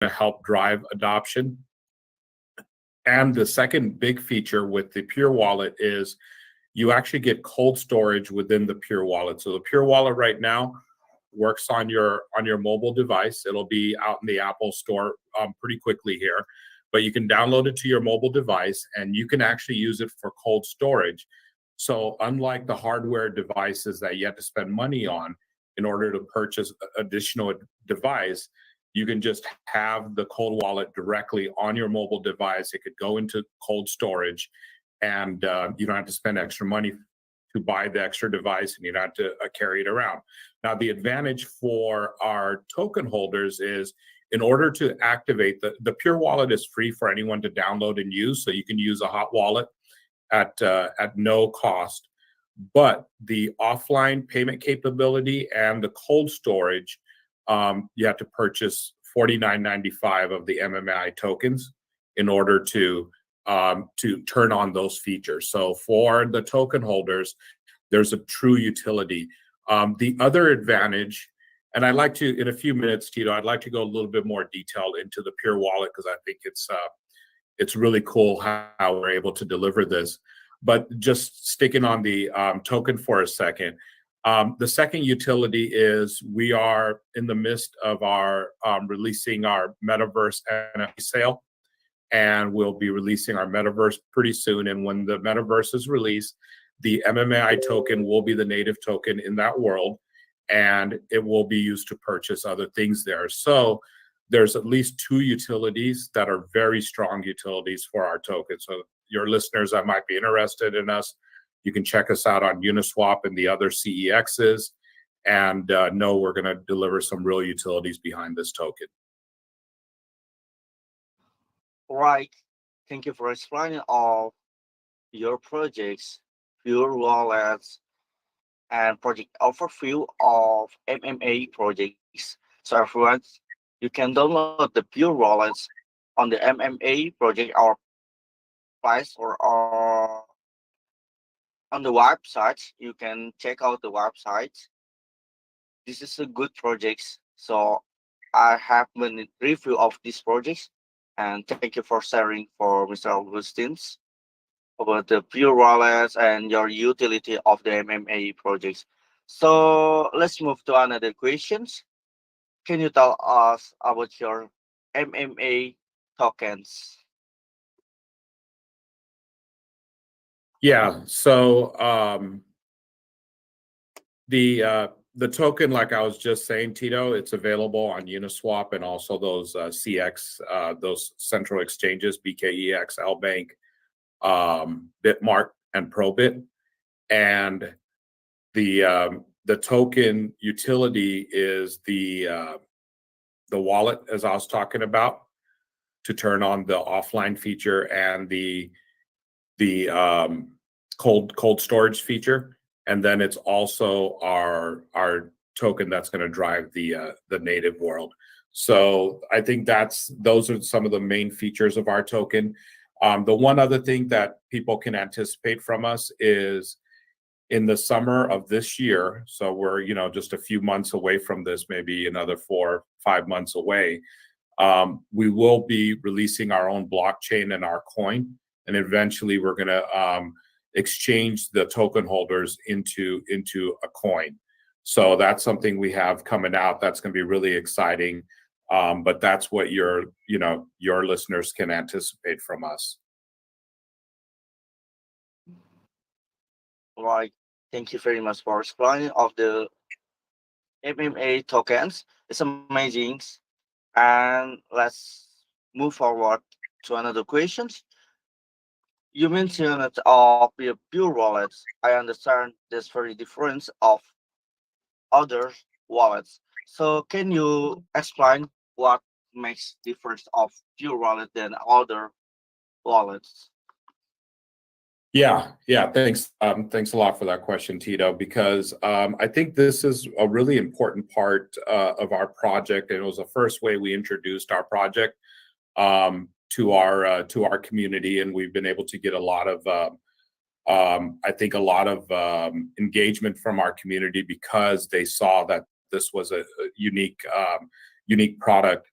to help drive adoption. And the second big feature with the Pure Wallet is you actually get cold storage within the Pure Wallet. So the Pure Wallet right now works on your mobile device. It'll be out in the Apple Store pretty quickly here, but you can download it to your mobile device and you can actually use it for cold storage. So unlike the hardware devices that you have to spend money on in order to purchase additional device, you can just have the cold wallet directly on your mobile device. It could go into cold storage, and you don't have to spend extra money to buy the extra device, and you don't have to carry it around. Now, the advantage for our token holders is in order to activate, the Pure Wallet is free for anyone to download and use, so you can use a hot wallet at no cost. But the offline payment capability and the cold storage, you have to purchase $49.95 of the MMAI tokens in order to turn on those features. So for the token holders, there's a true utility. The other advantage, and I'd like to, in a few minutes, Tito, I'd like to go a little bit more detailed into the Pure Wallet because I think it's really cool how we're able to deliver this. But just sticking on the token for a second, the second utility is we are in the midst of our releasing our Metaverse NFT sale, and we'll be releasing our Metaverse pretty soon. And when the Metaverse is released, the MMAI token will be the native token in that world, and it will be used to purchase other things there. So there's at least two utilities that are very strong utilities for our token. So your listeners that might be interested in us, you can check us out on Uniswap and the other CEXs, and know we're going to deliver some real utilities behind this token. Right. Thank you for explaining all your projects, Pure Wallets, and project overview of MMA projects. So everyone, you can download the Pure Wallets on the MMA project or price or on the website. You can check out the website. This is a good project. So I have a review of these projects, and thank you for sharing for Mr. Augustins about the Pure Wallets and your utility of the MMA projects. So let's move to another questions. Can you tell us about your MMA tokens? Yeah. So the token, like I was just saying, Tito, it's available on Uniswap and also those CX, those central exchanges, BKEX, LBank, Bitmart, and Probit. And the token utility is the wallet, as I was talking about, to turn on the offline feature and the cold storage feature, and then it's also our token that's going to drive the native world. So I think those are some of the main features of our token. The one other thing that people can anticipate from us is in the summer of this year. So we're just a few months away from this, maybe another 4 or 5 months away. We will be releasing our own blockchain and our coin. And eventually we're going to exchange the token holders into a coin. So that's something we have coming out. That's going to be really exciting. But that's what your listeners can anticipate from us. Right. Thank you very much for explaining of the MMA tokens. It's amazing. And let's move forward to another questions. You mentioned of the Pure Wallets. I understand there's very difference of other wallets. So can you explain what makes difference of Pure Wallet than other wallets? Yeah. Thanks. Thanks a lot for that question, Tito, because I think this is a really important part of our project, and it was the first way we introduced our project to our community, and we've been able to get a lot of engagement from our community because they saw that this was a unique product.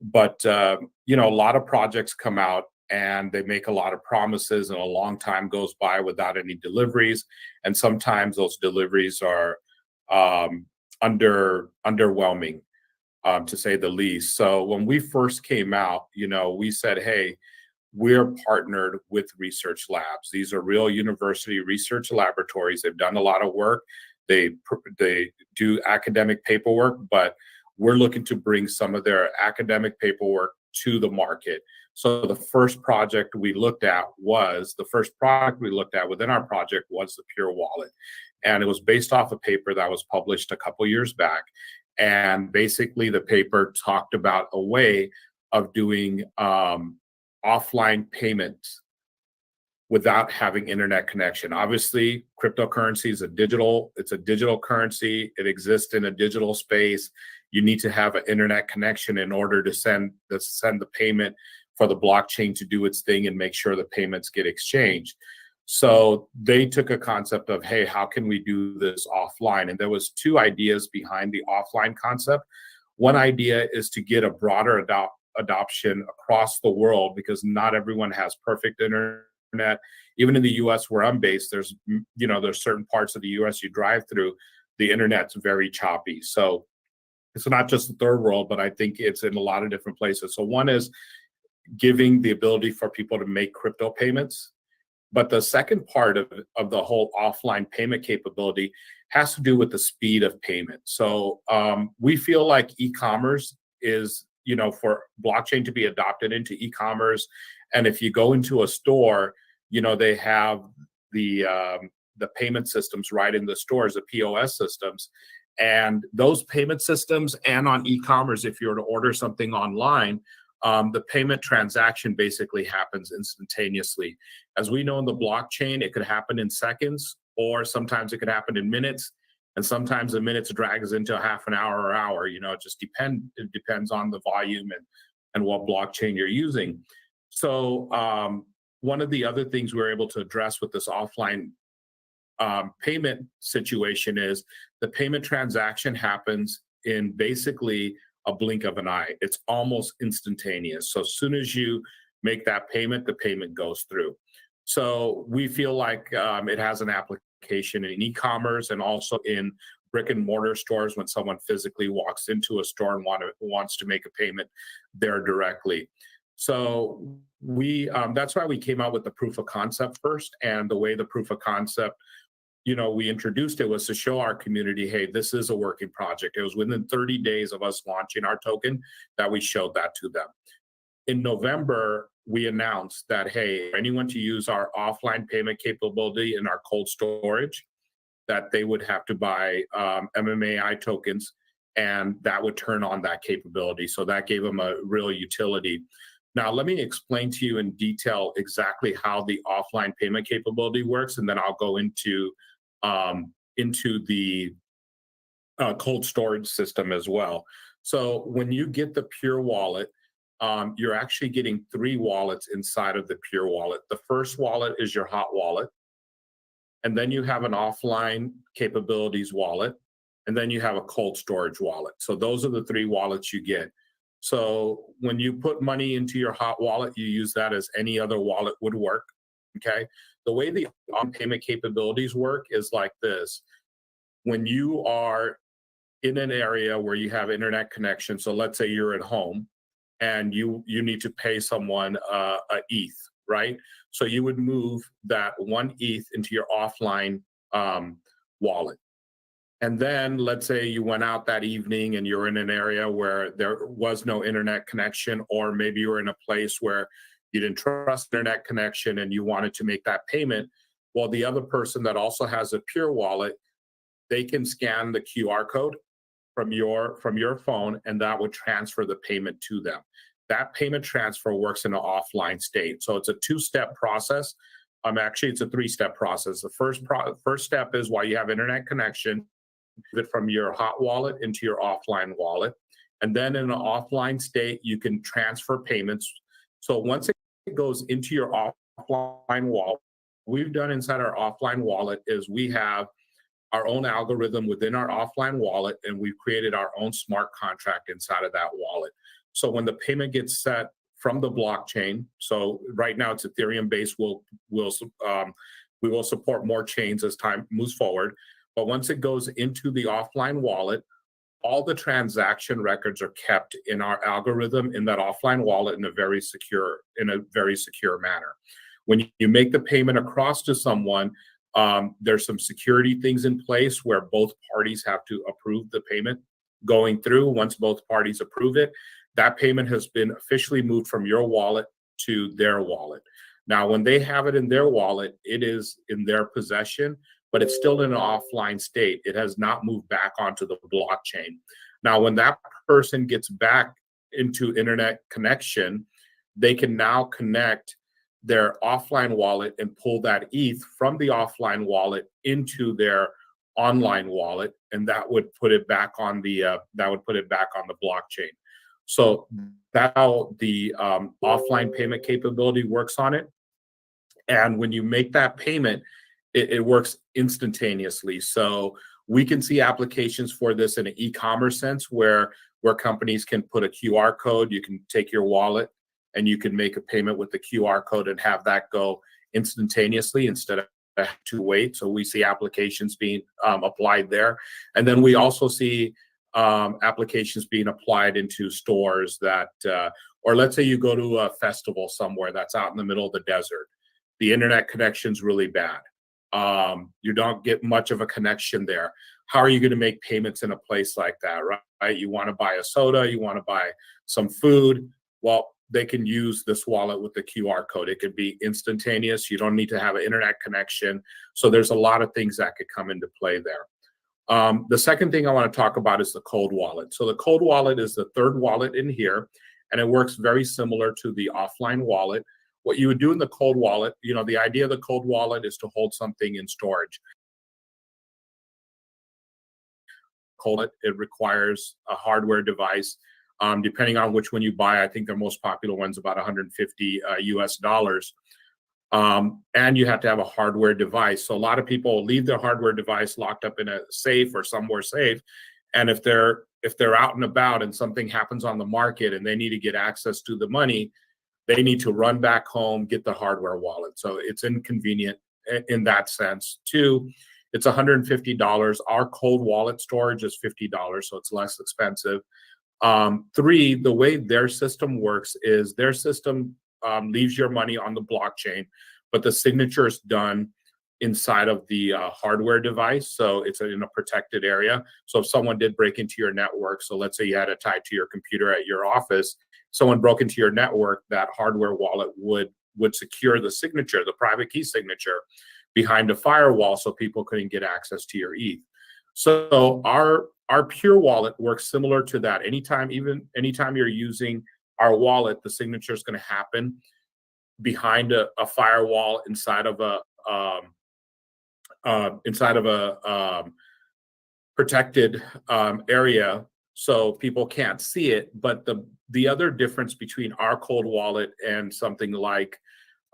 But you know, a lot of projects come out and they make a lot of promises, and a long time goes by without any deliveries. And sometimes those deliveries are underwhelming, to say the least. So when we first came out, you know, we said, hey, we're partnered with research labs. These are real university research laboratories. They've done a lot of work. They do academic paperwork, but we're looking to bring some of their academic paperwork to the market. So the first product we looked at within our project was the Pure Wallet. And it was based off a paper that was published a couple years back. And basically the paper talked about a way of doing offline payments without having internet connection. Obviously, cryptocurrency is it's a digital currency. It exists in a digital space. You need to have an internet connection in order to send the payment for the blockchain to do its thing and make sure the payments get exchanged. So they took a concept of, hey, how can we do this offline? And there was two ideas behind the offline concept. One idea is to get a broader adoption across the world, because not everyone has perfect internet. Even in the US where I'm based, there's certain parts of the US you drive through, the internet's very choppy. So it's not just the third world, but I think it's in a lot of different places. So one is giving the ability for people to make crypto payments. But the second part of the whole offline payment capability has to do with the speed of payment. So we feel like e-commerce is, you know, for blockchain to be adopted into e-commerce. And if you go into a store, you know, they have the payment systems right in the stores, the POS systems. And those payment systems, and on e-commerce, if you were to order something online, the payment transaction basically happens instantaneously. As we know in the blockchain, it could happen in seconds, or sometimes it could happen in minutes, and sometimes the minutes drags into a half an hour or hour. You know, it depends on the volume and what blockchain you're using. So one of the other things we're able to address with this offline payment situation is the payment transaction happens in basically a blink of an eye. It's almost instantaneous. So as soon as you make that payment, the payment goes through. So we feel like it has an application in e-commerce and also in brick and mortar stores when someone physically walks into a store and wants to make a payment there directly. So that's why we came out with the proof of concept first. And the way the proof of concept, you know, we introduced it was to show our community, hey, this is a working project. It was within 30 days of us launching our token that we showed that to them. In November, we announced that, hey, anyone to use our offline payment capability in our cold storage, that they would have to buy MMAI tokens, and that would turn on that capability. So that gave them a real utility. Now, let me explain to you in detail exactly how the offline payment capability works, and then I'll go into the cold storage system as well. So when you get the Pure Wallet, you're actually getting 3 wallets inside of the Pure Wallet. The first wallet is your hot wallet, and then you have an offline capabilities wallet, and then you have a cold storage wallet. So those are the 3 wallets you get. So when you put money into your hot wallet, you use that as any other wallet would work, okay? The way the on-payment capabilities work is like this. When you are in an area where you have internet connection, so let's say you're at home and you need to pay someone a ETH, right? So you would move that 1 ETH into your offline wallet. And then let's say you went out that evening and you're in an area where there was no internet connection, or maybe you were in a place where you didn't trust internet connection and you wanted to make that payment. Well, the other person that also has a Pure Wallet, they can scan the QR code from your phone, and that would transfer the payment to them. That payment transfer works in an offline state. So it's a 2-step process. Actually, it's a 3-step process. The first step is while you have internet connection, it from your hot wallet into your offline wallet. And then in an offline state, you can transfer payments. So once it goes into your offline wallet, what we've done inside our offline wallet is we have our own algorithm within our offline wallet, and we've created our own smart contract inside of that wallet. So when the payment gets set from the blockchain, so right now it's Ethereum based, we will support more chains as time moves forward. But once it goes into the offline wallet, all the transaction records are kept in our algorithm in that offline wallet in a very secure manner. When you make the payment across to someone, there's some security things in place where both parties have to approve the payment going through. Once both parties approve it, that payment has been officially moved from your wallet to their wallet. Now, when they have it in their wallet, it is in their possession, but it's still in an offline state. It has not moved back onto the blockchain. Now, when that person gets back into internet connection, they can now connect their offline wallet and pull that ETH from the offline wallet into their online wallet, and that would put it back on the blockchain. So that's how the offline payment capability works on it. And when you make that payment, it works instantaneously. So we can see applications for this in an e-commerce sense where companies can put a QR code. You can take your wallet and you can make a payment with the QR code and have that go instantaneously instead of to wait. So we see applications being applied there. And then we also see applications being applied into stores that, or let's say you go to a festival somewhere that's out in the middle of the desert. The internet connection's really bad. You don't get much of a connection there. How are you going to make payments in a place like that, right? You want to buy a soda, you want to buy some food. Well, they can use this wallet with the QR code. It could be instantaneous. You don't need to have an internet connection. So there's a lot of things that could come into play there. The second thing I want to talk about is the cold wallet. So the cold wallet is the third wallet in here, and it works very similar to the offline wallet. What you would do in the cold wallet, the idea of the cold wallet is to hold something in storage. It requires a hardware device. Depending on which one you buy, I think the most popular one's about 150 US dollars. And you have to have a hardware device. So a lot of people leave their hardware device locked up in a safe or somewhere safe. And if they're out and about and something happens on the market and they need to get access to the money, they need to run back home, get the hardware wallet. So it's inconvenient in that sense. Two, it's $150. Our cold wallet storage is $50, so it's less expensive. Three, the way their system works is their system leaves your money on the blockchain, but the signature is done inside of the hardware device. So it's in a protected area. So if someone did break into your network, so let's say you had it tied to your computer at your office, someone broke into your network, that hardware wallet would secure the signature, the private key signature, behind a firewall so people couldn't get access to your ETH. So our Pure wallet works similar to that. Anytime you're using our wallet, the signature is going to happen behind a firewall inside of a protected area, so people can't see it. But the other difference between our cold wallet and something like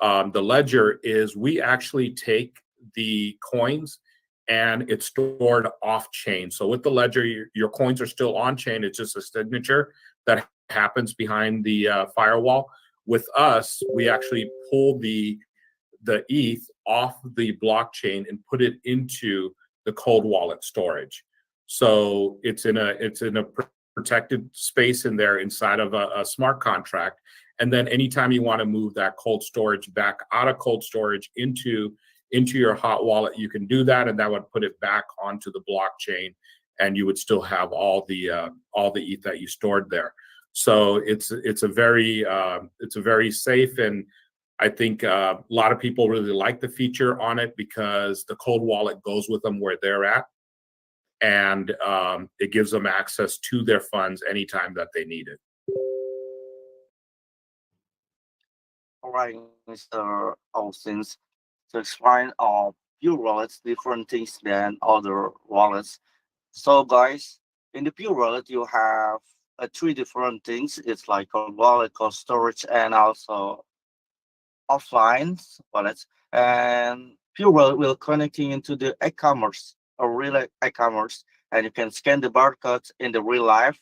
the Ledger is we actually take the coins and it's stored off chain. So with the Ledger, your coins are still on chain. It's just a signature that happens behind the firewall. With us, we actually pull the ETH off the blockchain and put it into the cold wallet storage. So it's in a protected space in there inside of a smart contract. And then anytime you want to move that cold storage back out of cold storage into your hot wallet, you can do that, and that would put it back onto the blockchain, and you would still have all the ETH that you stored there. So it's a very safe, and I think a lot of people really like the feature on it because the cold wallet goes with them where they're at, and it gives them access to their funds anytime that they need it. All right, Mr. Austin, to explain Pure wallets different things than other wallets. So guys, in the Pure wallet you have three different things. It's like a wallet, cold storage, and also offline wallets. And Pure wallet will connecting into the e-commerce or real e-commerce, and you can scan the barcodes in the real life.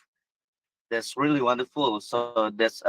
That's really wonderful. So that's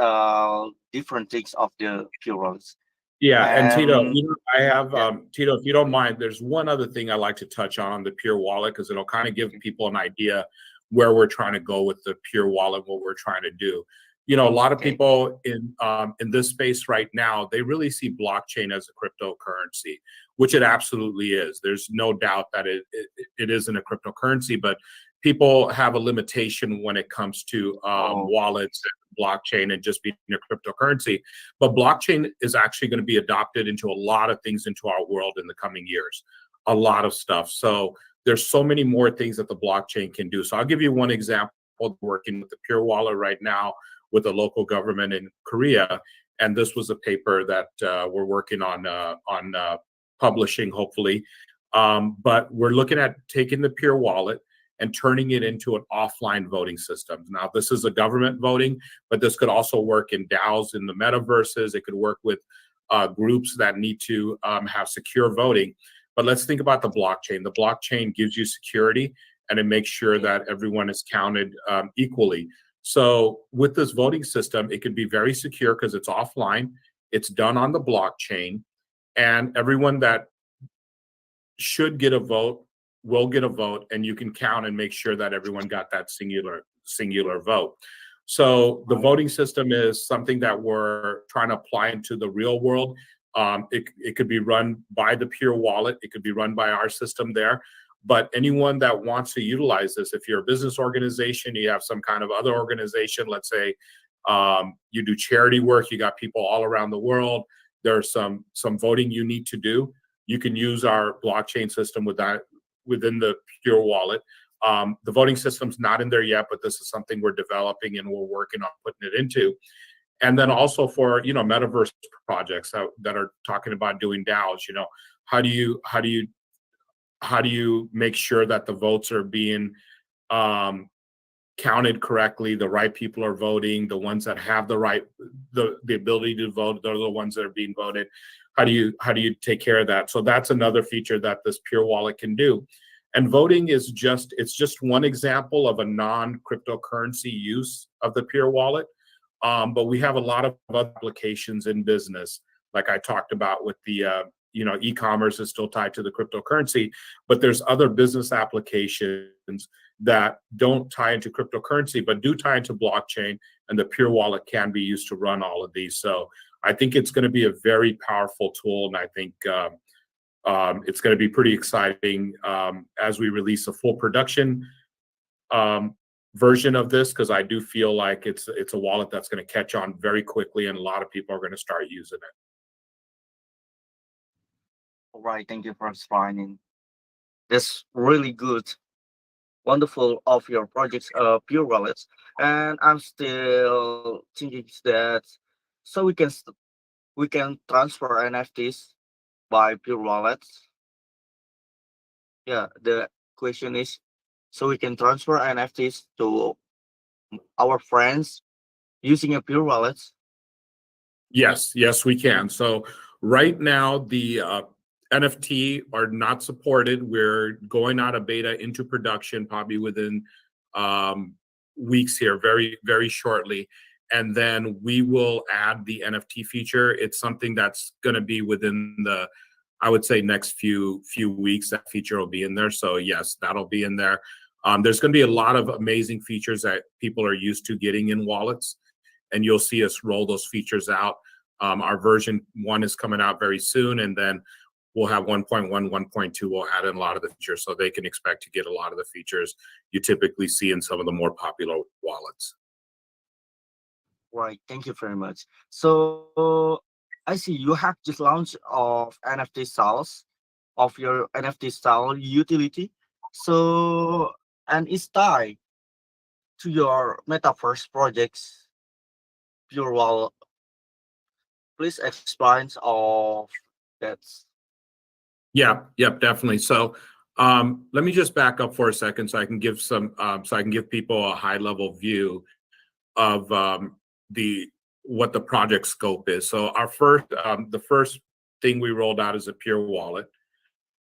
different things of the pure wallets. Yeah, and Tito, And I have yeah, Tito, if you don't mind, there's one other thing I like to touch on the Pure Wallet because it'll kind of give okay, people an idea where we're trying to go with the Pure Wallet, what we're trying to do. A lot of okay. people in this space right now, they really see blockchain as a cryptocurrency, which it absolutely is. There's no doubt that it isn't a cryptocurrency, but people have a limitation when it comes to Oh, wallets and blockchain and just being a cryptocurrency. But blockchain is actually going to be adopted into a lot of things into our world in the coming years, a lot of stuff. So there's so many more things that the blockchain can do. So I'll give you one example. Working with the Pure Wallet right now with the local government in Korea, and this was a paper that we're working on publishing, hopefully. But we're looking at taking the Pure Wallet and turning it into an offline voting system. Now, this is a government voting, but this could also work in DAOs in the metaverses. It could work with groups that need to have secure voting. But let's think about the blockchain. The blockchain gives you security and it makes sure okay. that everyone is counted equally. So with this voting system, it could be very secure because it's offline, it's done on the blockchain, and everyone that should get a vote will get a vote, and you can count and make sure that everyone got that singular vote. So the Right. voting system is something that we're trying to apply into the real world. It could be run by the Pure Wallet. It could be run by our system there. But anyone that wants to utilize this, if you're a business organization, you have some kind of other organization, let's say you do charity work, you got people all around the world, there's some voting you need to do, you can use our blockchain system with that within the Pure Wallet. The voting system's not in there yet, but this is something we're developing and we're working on putting it into. And then also for metaverse projects that are talking about doing DAOs, how do you make sure that the votes are being um, counted correctly, the right people are voting, the ones that have the ability to vote, they're the ones that are being voted. How do you take care of that? So that's another feature that this Pure Wallet can do. And voting is just one example of a non-cryptocurrency use of the Pure Wallet. But we have a lot of other applications in business, like I talked about with the e-commerce is still tied to the cryptocurrency, but there's other business applications that don't tie into cryptocurrency, but do tie into blockchain, and the Pure Wallet can be used to run all of these. So I think it's going to be a very powerful tool, and I think it's going to be pretty exciting as we release a full production um, version of this, because I do feel like it's a wallet that's going to catch on very quickly, and a lot of people are going to start using it. All right. Thank you for explaining. That's really good, wonderful of your projects, pure wallets. And I'm still thinking that so we can transfer NFTs by pure wallets. Yeah. The question is, so we can transfer NFTs to our friends using a pure wallet. Yes, we can. So right now, the NFT are not supported. We're going out of beta into production probably within um, weeks here, very, very shortly. And then we will add the NFT feature. It's something that's going to be within the, I would say, next few weeks. That feature will be in there. So yes, that'll be in there. There's going to be a lot of amazing features that people are used to getting in wallets, and you'll see us roll those features out. Our version 1 is coming out very soon, and then we'll have 1.1, 1.2. We'll add in a lot of the features, so they can expect to get a lot of the features you typically see in some of the more popular wallets. Right. Thank you very much. So I see you have just launched of NFT styles of your NFT style utility. So and it's tied to your metaverse projects. Pure Wallet. Please explain of that. Yeah, yep, definitely. So let me just back up for a second so I can give people a high level view of the what the project scope is. So the first thing we rolled out is a Pure Wallet.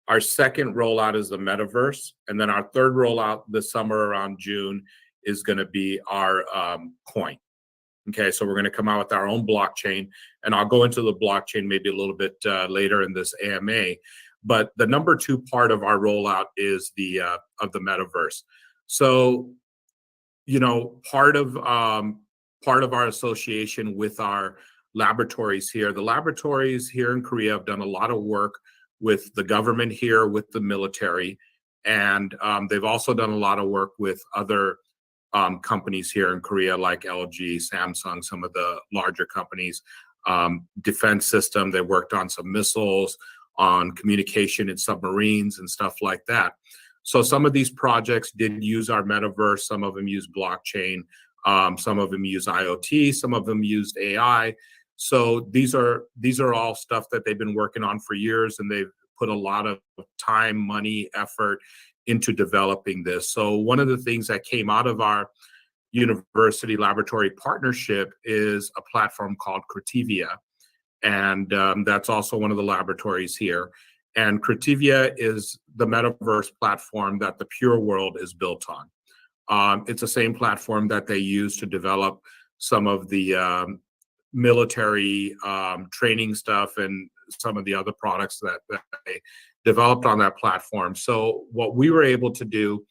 Our second rollout is the metaverse, and then our third rollout this summer around June is going to be our coin. Okay, so we're going to come out with our own blockchain, and I'll go into the blockchain maybe a little bit later in this AMA. But the number 2 part of our rollout is the metaverse. So, you know, part of our association with our laboratories here, the laboratories here in Korea have done a lot of work with the government here, with the military, and they've also done a lot of work with other companies here in Korea, like LG, Samsung, some of the larger companies, defense system. They worked on some missiles, on communication in submarines and stuff like that. So some of these projects did use our metaverse. Some of them use blockchain. Some of them use IoT. Some of them used AI. So these are all stuff that they've been working on for years, and they've put a lot of time, money, effort into developing this. So one of the things that came out of our university laboratory partnership is a platform called Cretivia, and that's also one of the laboratories here. And Cretivia is the metaverse platform that the Pure World is built on. It's the same platform that they use to develop some of the military training stuff and some of the other products that they developed on that platform. So what we were able to do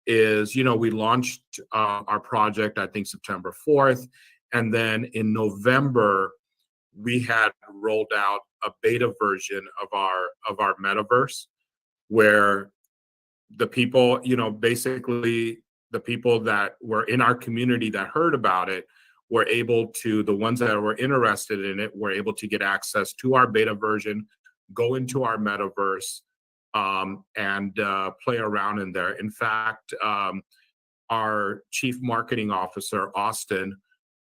is, you know, we launched our project, I think September 4th, and then in November we had rolled out a beta version of our metaverse, where the people, you know, basically the people that were in our community that heard about it were able to, the ones that were interested in it were able to get access to our beta version, go into our metaverse, and play around in there. In fact, our chief marketing officer, Austin,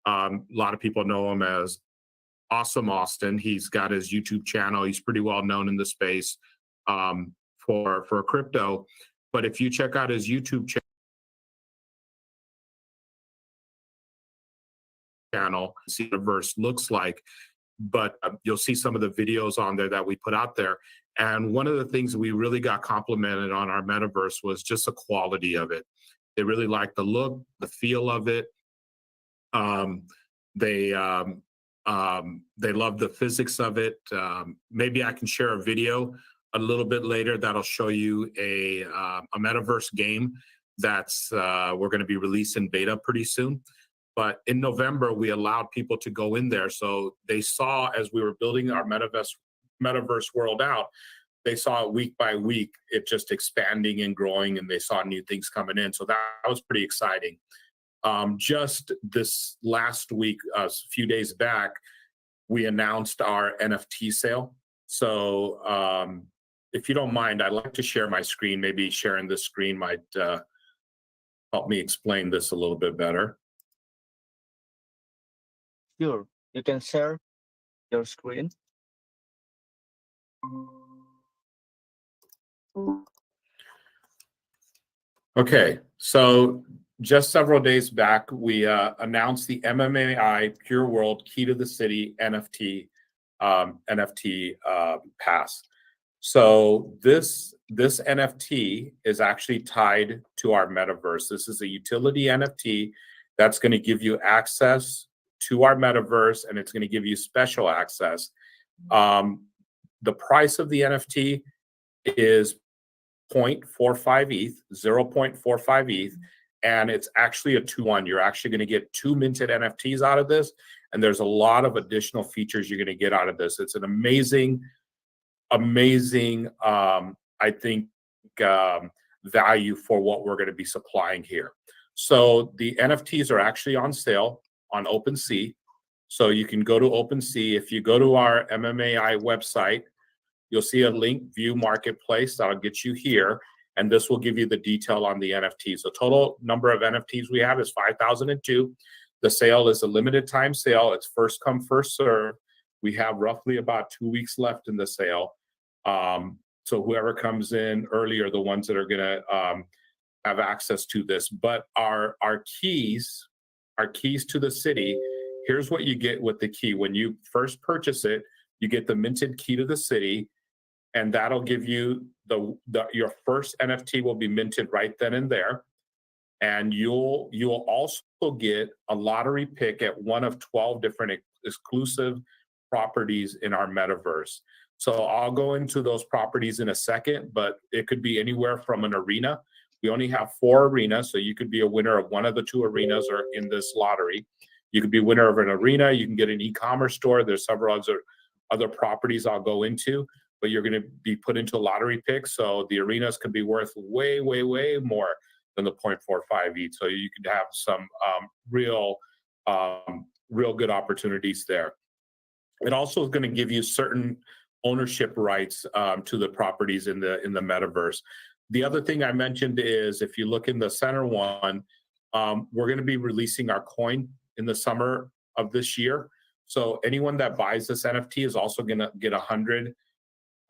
a lot of people know him as Awesome Austin. He's got his YouTube channel. He's pretty well known in the space for crypto. But if you check out his YouTube channel, see what the verse looks like. But you'll see some of the videos on there that we put out there. And one of the things we really got complimented on our metaverse was just the quality of it. They really liked the look, the feel of it. They love the physics of it. Maybe I can share a video a little bit later that'll show you a metaverse game that's we're going to be releasing beta pretty soon. But in November, we allowed people to go in there. So they saw, as we were building our metaverse world out, they saw it week by week, it just expanding and growing, and they saw new things coming in. So that was pretty exciting. Just this last week, a few days back, we announced our NFT sale. So if you don't mind, I'd like to share my screen. Maybe sharing this screen might help me explain this a little bit better. Sure, you can share your screen. Okay, so just several days back, we announced the MMAI Pure World Key to the City NFT pass. So this NFT is actually tied to our metaverse. This is a utility NFT that's going to give you access to our metaverse, and it's going to give you special access. The price of the NFT is 0.45 ETH, 0.45 ETH, and it's actually a 2-1. You're actually going to get 2 minted NFTs out of this, and there's a lot of additional features you're going to get out of this. It's an amazing, I think, value for what we're going to be supplying here. So the NFTs are actually on sale on OpenSea. So you can go to OpenSea. If you go to our MMAI website, you'll see a link, View Marketplace. That'll get you here, and this will give you the detail on the NFTs. The total number of NFTs we have is 5,002. The sale is a limited time sale. It's first come, first serve. We have roughly about 2 weeks left in the sale. So whoever comes in early are the ones that are going to have access to this. But our keys to the city, here's what you get with the key. When you first purchase it, you get the minted key to the city, and that'll give you your first NFT will be minted right then and there. and you'll also get a lottery pick at one of 12 different exclusive properties in our metaverse. So I'll go into those properties in a second, but it could be anywhere from an arena. We only have 4 arenas, so you could be a winner of one of the 2 arenas or in this lottery. You could be winner of an arena. You can get an e-commerce store. There's several other properties I'll go into, but you're going to be put into a lottery pick. So the arenas could be worth way, way, way more than the 0.45 ETH. So you could have some real good opportunities there. It also is going to give you certain ownership rights to the properties in the metaverse. The other thing I mentioned is, if you look in the center one, we're going to be releasing our coin in the summer of this year. So anyone that buys this NFT is also going to get $100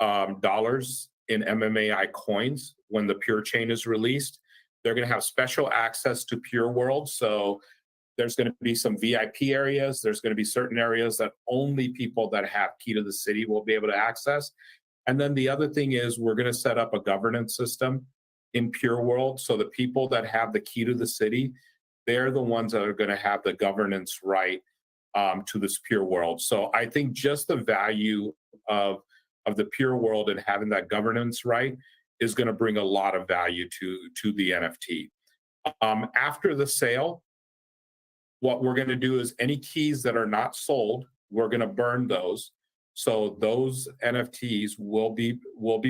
in MMAI coins when the Pure Chain is released. They're going to have special access to Pure World. So there's going to be some VIP areas. There's going to be certain areas that only people that have key to the city will be able to access. And then the other thing is, we're going to set up a governance system in Pure World. So the people that have the key to the city, they're the ones that are going to have the governance right to this Pure World. So I think just the value of the Pure World and having that governance right is going to bring a lot of value to the NFT. After the sale, what we're going to do is any keys that are not sold, we're going to burn those. So those NFTs will be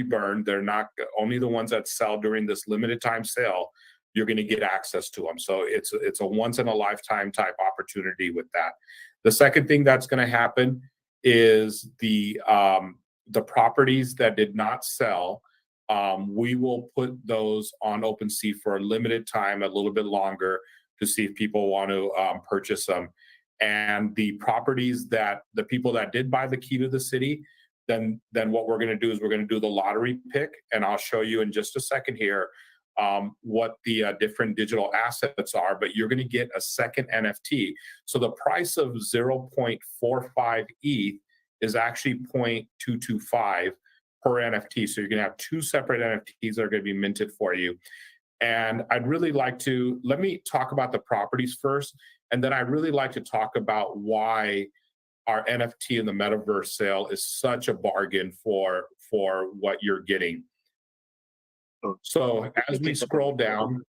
burned. They're not only the ones that sell during this limited time sale. You're going to get access to them. So it's a once in a lifetime type opportunity with that. The second thing that's going to happen is the properties that did not sell. We will put those on OpenSea for a limited time, a little bit longer, to see if people want to purchase them. And the properties that the people that did buy the key to the city, then what we're going to do is we're going to do the lottery pick, and I'll show you in just a second here what the different digital assets are. But you're going to get a second NFT. So the price of 0.45 ETH is actually 0.225 per NFT. So you're going to have 2 separate NFTs that are going to be minted for you. And I'd really like to, let me talk about the properties first, and then I'd really like to talk about why our NFT in the metaverse sale is such a bargain for what you're getting. So as we scroll down,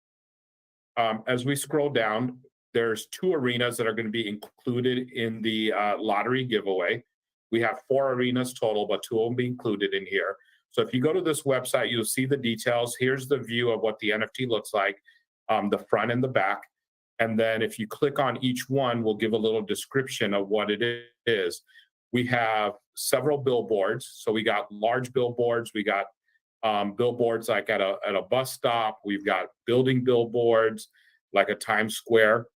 there's 2 arenas that are going to be included in the lottery giveaway. We have 4 arenas total, but 2 will be included in here. So if you go to this website, you'll see the details. Here's the view of what the NFT looks like, the front and the back. And then if you click on each one, we'll give a little description of what it is. We have several billboards. So we got large billboards. We got billboards like at a bus stop. We've got building billboards like a Times Square.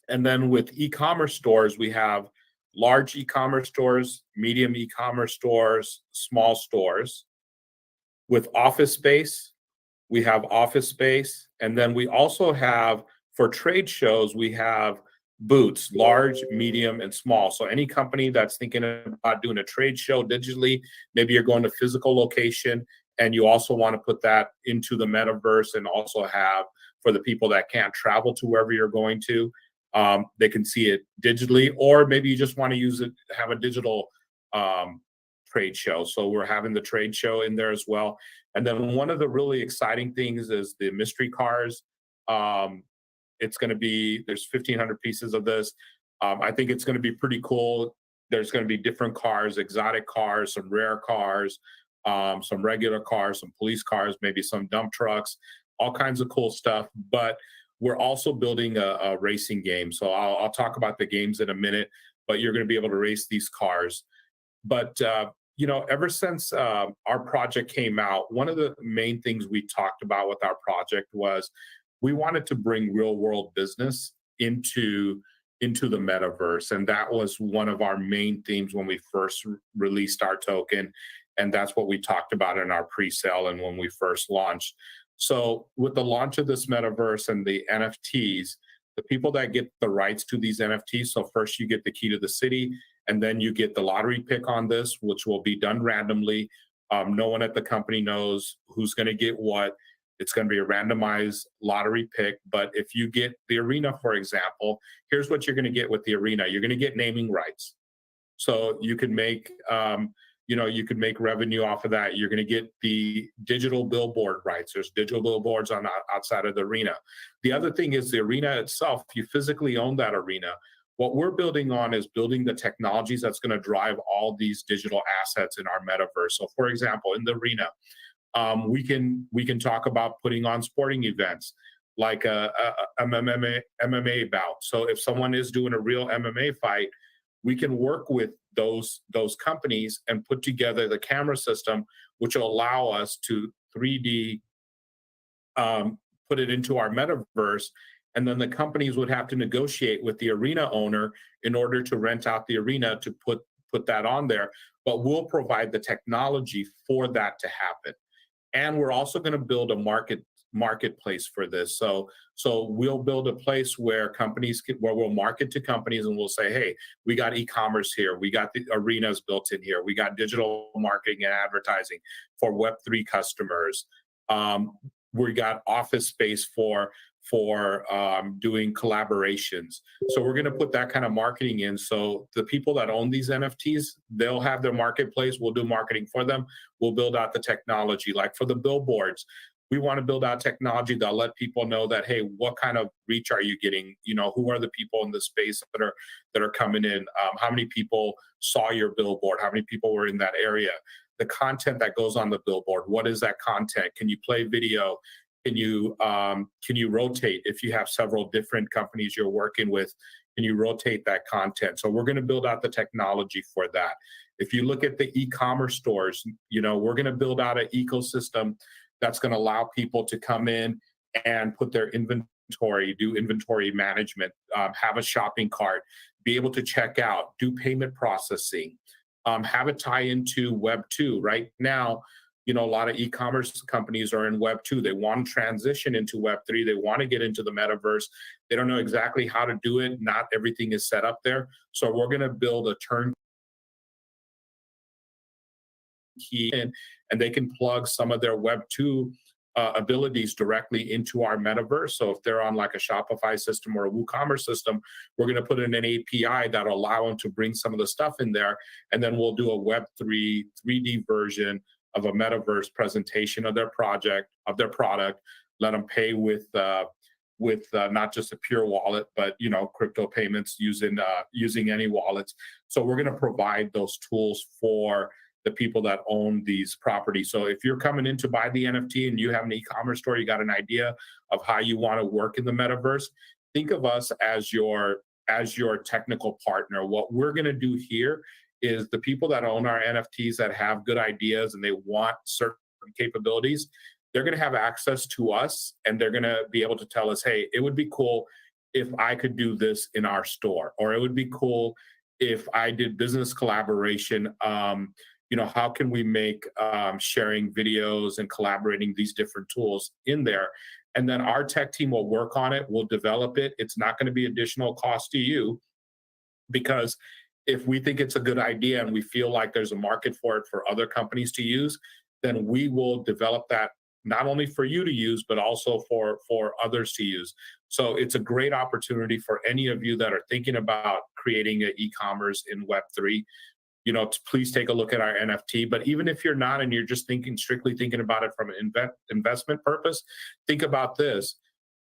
And then with e-commerce stores, we have large e-commerce stores, medium e-commerce stores, small stores. With office space, we have office space. And then we also have, for trade shows, we have booths, large, medium, and small. So any company that's thinking about doing a trade show digitally, maybe you're going to physical location, and you also want to put that into the metaverse, and also have, for the people that can't travel to wherever you're going to, they can see it digitally. Or maybe you just want to use it, have a digital trade show. So we're having the trade show in there as well. And then one of the really exciting things is the mystery cars. It's going to be, there's 1,500 pieces of this. I think it's going to be pretty cool. There's going to be different cars, exotic cars, some rare cars, some regular cars, some police cars, maybe some dump trucks, all kinds of cool stuff. But we're also building a racing game. So I'll talk about the games in a minute, but you're going to be able to race these cars. But ever since our project came out, one of the main things we talked about with our project was we wanted to bring real world business into the metaverse. And that was one of our main themes when we first released our token. And that's what we talked about in our pre-sale and when we first launched. So with the launch of this metaverse and the NFTs, the people that get the rights to these NFTs, so first you get the key to the city, and then you get the lottery pick on this, which will be done randomly. No one at the company knows who's going to get what. It's going to be a randomized lottery pick. But if you get the arena, for example, here's what you're going to get with the arena. You're going to get naming rights. So you can make, you could make revenue off of that. You're going to get the digital billboard rights. There's digital billboards on outside of the arena. The other thing is the arena itself. You physically own that arena. What we're building on is building the technologies that's going to drive all these digital assets in our metaverse. So, for example, in the arena, we can talk about putting on sporting events like a MMA bout. So, if someone is doing a real MMA fight, we can work with those companies and put together the camera system, which will allow us to 3D put it into our metaverse. And then the companies would have to negotiate with the arena owner in order to rent out the arena to put that on there. But we'll provide the technology for that to happen. And we're also going to build a marketplace for this. So we'll build a place where where we'll market to companies and we'll say, hey, we got e-commerce here, we got the arenas built in here, we got digital marketing and advertising for Web3 customers. We got office space for doing collaborations. So we're going to put that kind of marketing in. So the people that own these NFTs, they'll have their marketplace. We'll do marketing for them. We'll build out the technology. Like for the billboards, we want to build out technology that'll let people know that, hey, what kind of reach are you getting? Who are the people in the space that are coming in? How many people saw your billboard? How many people were in that area? The content that goes on the billboard, what is that content? Can you play video? Can you rotate if you have several different companies you're working with? Can you rotate that content? So we're going to build out the technology for that. If you look at the e-commerce stores, we're going to build out an ecosystem that's going to allow people to come in and put their inventory, do inventory management, have a shopping cart, be able to check out, do payment processing, have it tie into Web 2. Right now, a lot of e-commerce companies are in Web 2. They want to transition into Web 3. They want to get into the metaverse. They don't know exactly how to do it. Not everything is set up there. So we're going to build a turnkey and they can plug some of their Web 2 abilities directly into our metaverse. So if they're on like a Shopify system or a WooCommerce system, we're going to put in an API that'll allow them to bring some of the stuff in there. And then we'll do a Web 3D version of a metaverse presentation of their product, let them pay with not just a pure wallet, but crypto payments using any wallets. So we're going to provide those tools for the people that own these properties. So if you're coming in to buy the NFT and you have an e-commerce store, you got an idea of how you want to work in the metaverse, think of us as your technical partner. What we're going to do here is the people that own our NFTs that have good ideas and they want certain capabilities, they're going to have access to us and they're going to be able to tell us, hey, it would be cool if I could do this in our store, or it would be cool if I did business collaboration. How can we make sharing videos and collaborating these different tools in there? And then our tech team will work on it. We'll develop it. It's not going to be additional cost to you, because if we think it's a good idea and we feel like there's a market for it for other companies to use, then we will develop that not only for you to use, but also for others to use. So it's a great opportunity for any of you that are thinking about creating an e-commerce in Web3. Please take a look at our NFT. But even if you're not and you're just strictly thinking about it from an investment purpose, think about this.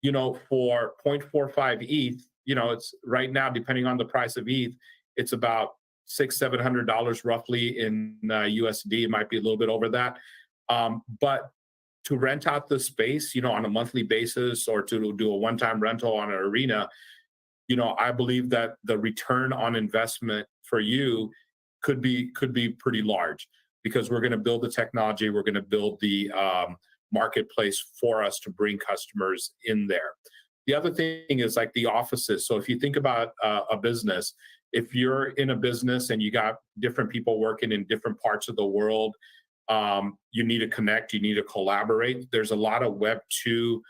For 0.45 ETH, it's right now, depending on the price of ETH, it's about $600-700 roughly in USD. It might be a little bit over that. But to rent out the space, on a monthly basis, or to do a one-time rental on an arena, I believe that the return on investment for you could be pretty large, because we're going to build the technology, we're going to build the marketplace for us to bring customers in there. The other thing is like the offices. So if you think about a business, if you're in a business and you got different people working in different parts of the world, you need to connect, you need to collaborate. There's a lot of Web 2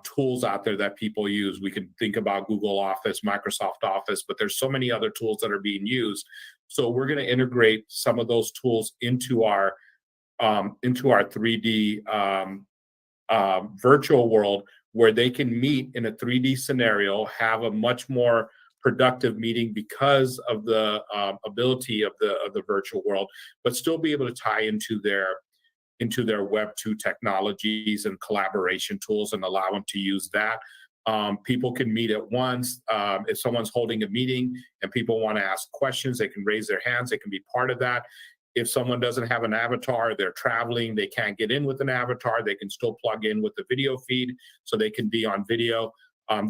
tools out there that people use. We can think about Google Office, Microsoft Office, but there's so many other tools that are being used. So we're going to integrate some of those tools into our 3D virtual world where they can meet in a 3D scenario, have a much more productive meeting because of the ability of the virtual world, but still be able to tie into their Web 2 technologies and collaboration tools and allow them to use that. People can meet at once. If someone's holding a meeting and people want to ask questions, they can raise their hands. They can be part of that. If someone doesn't have an avatar, they're traveling, they can't get in with an avatar, they can still plug in with the video feed so they can be on video.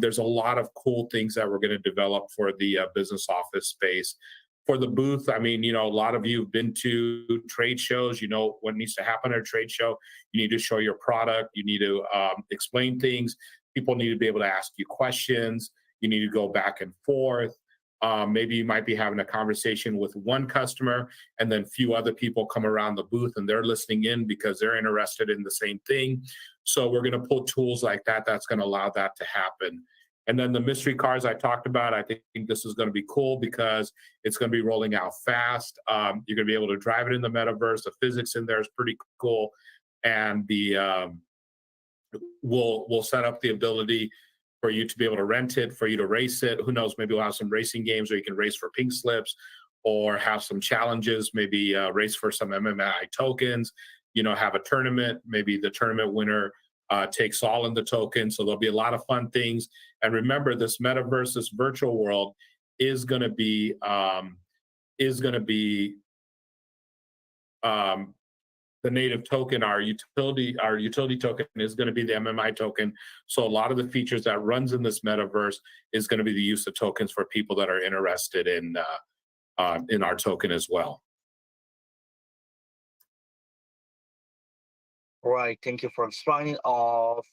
There's a lot of cool things that we're going to develop for the business office space. For the booth, I mean, a lot of you have been to trade shows. You know what needs to happen at a trade show. You need to show your product. You need to explain things. People need to be able to ask you questions. You need to go back and forth. Maybe you might be having a conversation with one customer and then a few other people come around the booth and they're listening in because they're interested in the same thing. So we're going to pull tools like that that's going to allow that to happen. And then the mystery cars I talked about, I think this is going to be cool because it's going to be rolling out fast. You're going to be able to drive it in the metaverse. The physics in there is pretty cool. And we'll set up the ability for you to be able to rent it, for you to race it. Who knows, maybe we'll have some racing games where you can race for pink slips or have some challenges, maybe race for some MMAI tokens, have a tournament. Maybe the tournament winner takes all in the token. So there'll be a lot of fun things. And remember, this metaverse, this virtual world is going to be the native token. Our utility token is going to be the MMI token. So a lot of the features that runs in this metaverse is going to be the use of tokens for people that are interested in our token as well. All right, thank you for explaining of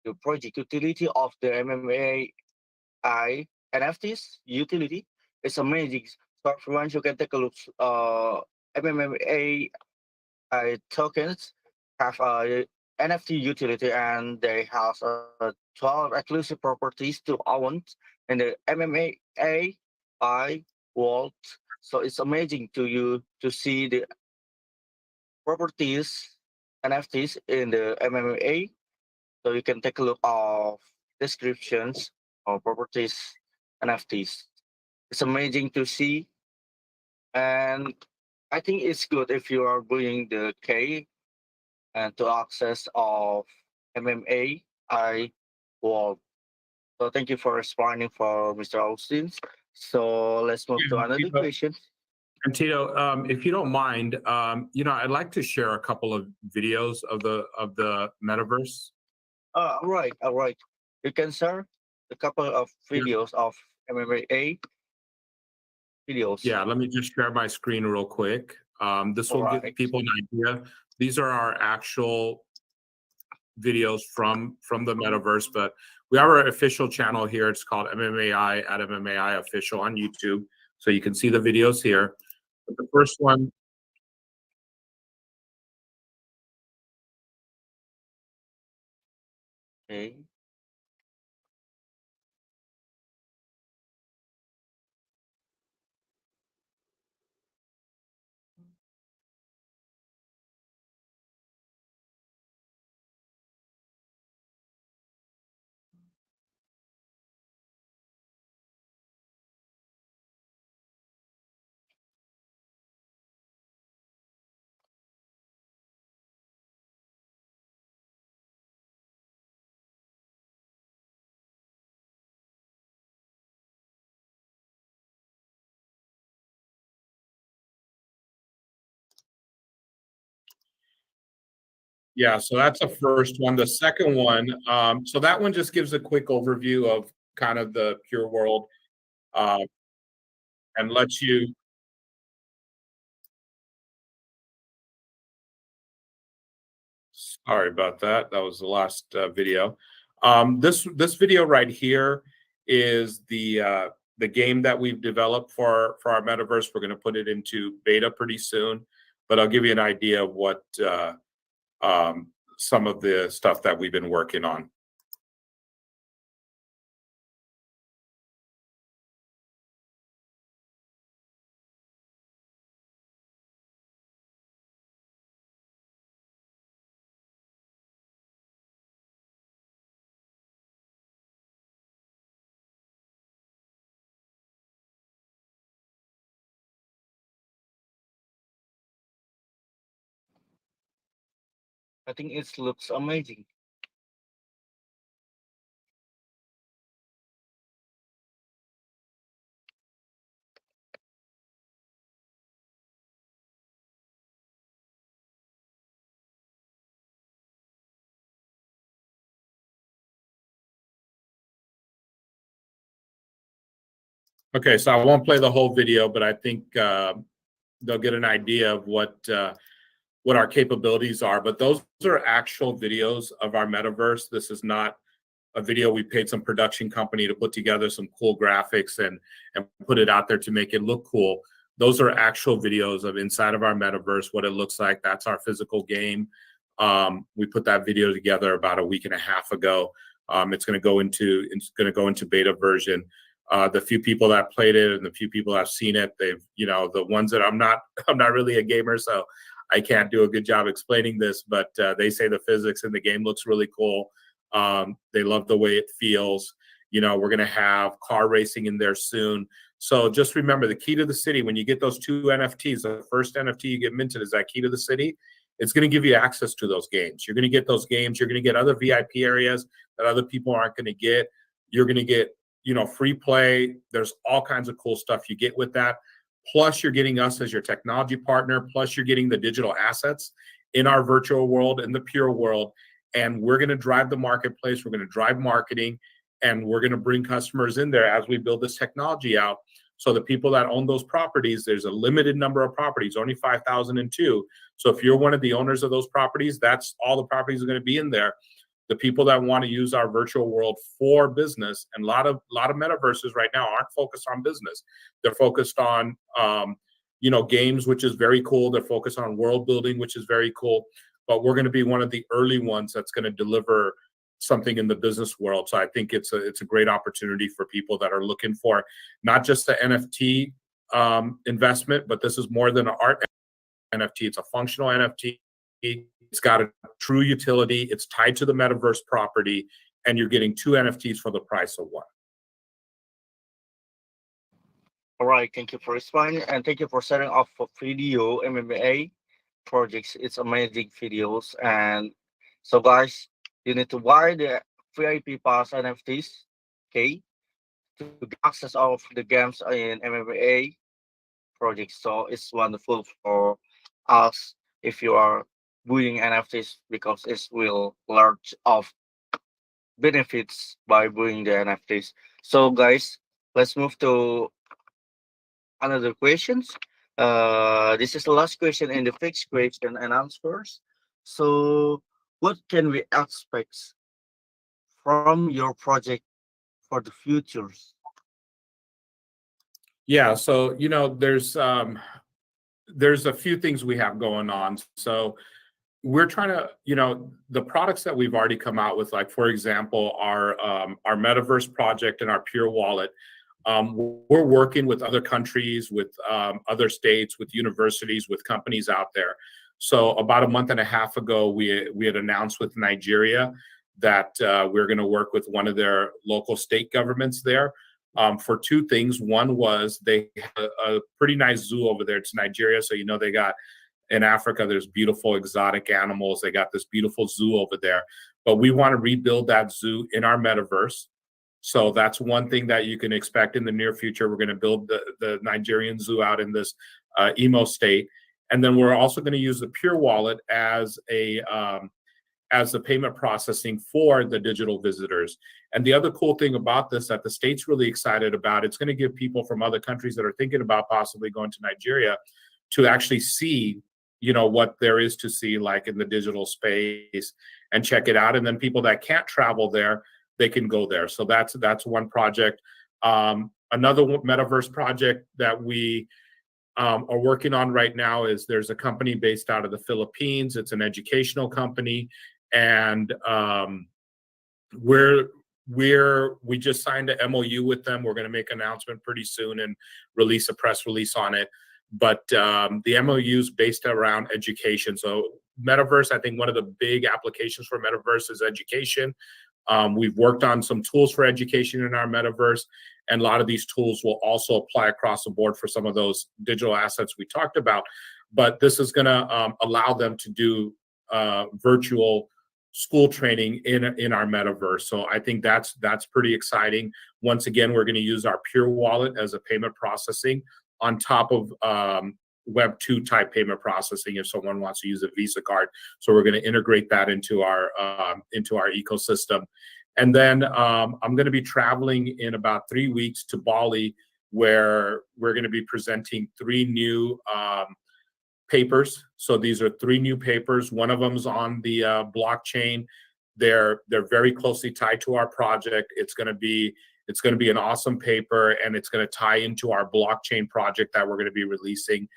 the project utility of the MMAI NFTs utility. It's amazing. So everyone you can take a look. MMAI tokens have a NFT utility and they have 12 exclusive properties to own in the MMAI world. So it's amazing to you to see the properties NFTs in the MMA. So you can take a look of descriptions of properties NFTs. It's amazing to see, and I think it's good if you are doing the K and to access of MMAI world. So thank you for responding for Mr. Austin. So let's move to another question. And Tito, if you don't mind, I'd like to share a couple of videos of the metaverse. All right, all right. You can share a couple of videos of MMA videos. Yeah, let me just share my screen real quick. This will give people an idea. These are our actual videos from the metaverse, but we have our official channel here. It's called MMAI at MMAI Official on YouTube. So you can see the videos here. But the first one. Okay. Yeah, so that's the first one. The second one, so that one just gives a quick overview of kind of the pure world and lets you. Sorry about that. That was the last video. This video right here is the game that we've developed for our metaverse. We're going to put it into beta pretty soon, but I'll give you an idea of what some of the stuff that we've been working on. I think it looks amazing. Okay, so I won't play the whole video, but I think they'll get an idea of what our capabilities are. But those are actual videos of our metaverse. This is not a video we paid some production company to put together some cool graphics and put it out there to make it look cool. Those are actual videos of inside of our metaverse, what it looks like. That's our physical game. We put that video together about a week and a half ago. It's going to go into beta version. The few people that played it and the few people that have seen it, they've, the ones that I'm not really a gamer, so I can't do a good job explaining this, but they say the physics in the game looks really cool. They love the way it feels. We're going to have car racing in there soon. So just remember, the key to the city, when you get those 2 NFTs, the first NFT you get minted is that key to the city. It's going to give you access to those games. You're going to get those games. You're going to get other VIP areas that other people aren't going to get. You're going to get, free play. There's all kinds of cool stuff you get with that. Plus, you're getting us as your technology partner. Plus, you're getting the digital assets in our virtual world, in the pure world. And we're going to drive the marketplace. We're going to drive marketing. And we're going to bring customers in there as we build this technology out. So the people that own those properties, there's a limited number of properties, only 5,002. So if you're one of the owners of those properties, that's all the properties are going to be in there. The people that want to use our virtual world for business, and a lot of metaverses right now aren't focused on business. They're focused on games, which is very cool. They're focused on world building, which is very cool. But we're going to be one of the early ones that's going to deliver something in the business world. So I think it's a great opportunity for people that are looking for not just the NFT investment, but this is more than an art NFT. It's a functional NFT. It's got a true utility. It's tied to the metaverse property, and you're getting 2 NFTs for the price of 1. All right, thank you for responding, and thank you for setting up for video MMAI projects. It's amazing videos, and so guys, you need to buy the VIP Pass NFTs, okay, to get access of the games in MMAI projects. So it's wonderful for us if you are doing NFTs, because it will large of benefits by doing the NFTs. So guys, let's move to another questions. This is the last question in the fixed question and answers. So what can we expect from your project for the futures? Yeah, so there's a few things we have going on. So we're trying to, the products that we've already come out with, like for example, our metaverse project and our Pure Wallet. We're working with other countries, with other states, with universities, with companies out there. So about a month and a half ago, we had announced with Nigeria that we're going to work with one of their local state governments there for 2 things. One was they have a pretty nice zoo over there. It's Nigeria, so they got, in Africa, there's beautiful exotic animals. They got this beautiful zoo over there. But we want to rebuild that zoo in our metaverse. So that's one thing that you can expect in the near future. We're going to build the Nigerian zoo out in this emo state. And then we're also going to use the Pure Wallet as the payment processing for the digital visitors. And the other cool thing about this that the state's really excited about, it's going to give people from other countries that are thinking about possibly going to Nigeria to actually see what there is to see, like in the digital space, and check it out. And then people that can't travel there, they can go there. So that's one project. Another metaverse project that we are working on right now is there's a company based out of the Philippines. It's an educational company, and we just signed an MOU with them. We're going to make an announcement pretty soon and release a press release on it. But the MOU is based around education. So metaverse, I think one of the big applications for metaverse is education. We've worked on some tools for education in our metaverse, and a lot of these tools will also apply across the board for some of those digital assets we talked about. But this is going to allow them to do virtual school training in our metaverse. So I think that's pretty exciting. Once again, we're going to use our Pure Wallet as a payment processing on top of Web 2 type payment processing if someone wants to use a Visa card. So we're going to integrate that into our ecosystem. And then I'm going to be traveling in about 3 weeks to Bali, where we're going to be presenting 3 new papers. So these are 3 new papers. One of them's on the blockchain. They're very closely tied to our project. It's going to be an awesome paper, and it's going to tie into our blockchain project that we're going to be releasing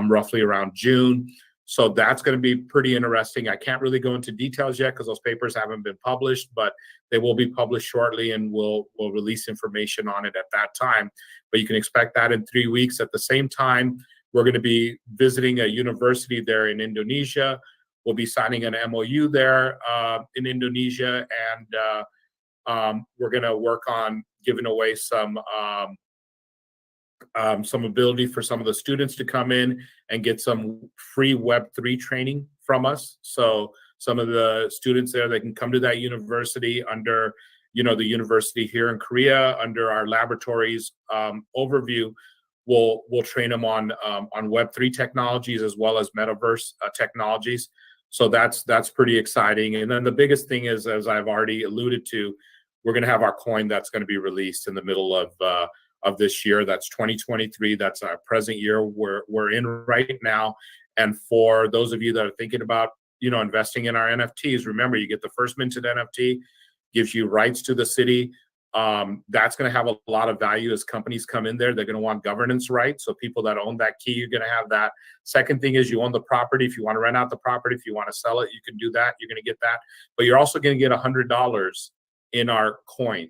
roughly around June. So that's going to be pretty interesting. I can't really go into details yet because those papers haven't been published, but they will be published shortly, and we'll release information on it at that time. But you can expect that in 3 weeks. At the same time, we're going to be visiting a university there in Indonesia. We'll be signing an MOU there in Indonesia, and we're going to work on giving away some ability for some of the students to come in and get some free Web3 training from us. So some of the students there, they can come to that university under, the university here in Korea, under our laboratories overview. We'll train them on Web3 technologies as well as metaverse technologies. So that's pretty exciting. And then the biggest thing is, as I've already alluded to, we're going to have our coin that's going to be released in the middle of this year. That's 2023. That's our present year we're in right now. And for those of you that are thinking about, investing in our NFTs, remember, you get the first minted NFT, gives you rights to the city. That's going to have a lot of value as companies come in there. They're going to want governance rights. So people that own that key, you're going to have that. Second thing is you own the property. If you want to rent out the property, if you want to sell it, you can do that. You're going to get that. But you're also going to get $100 in our coin.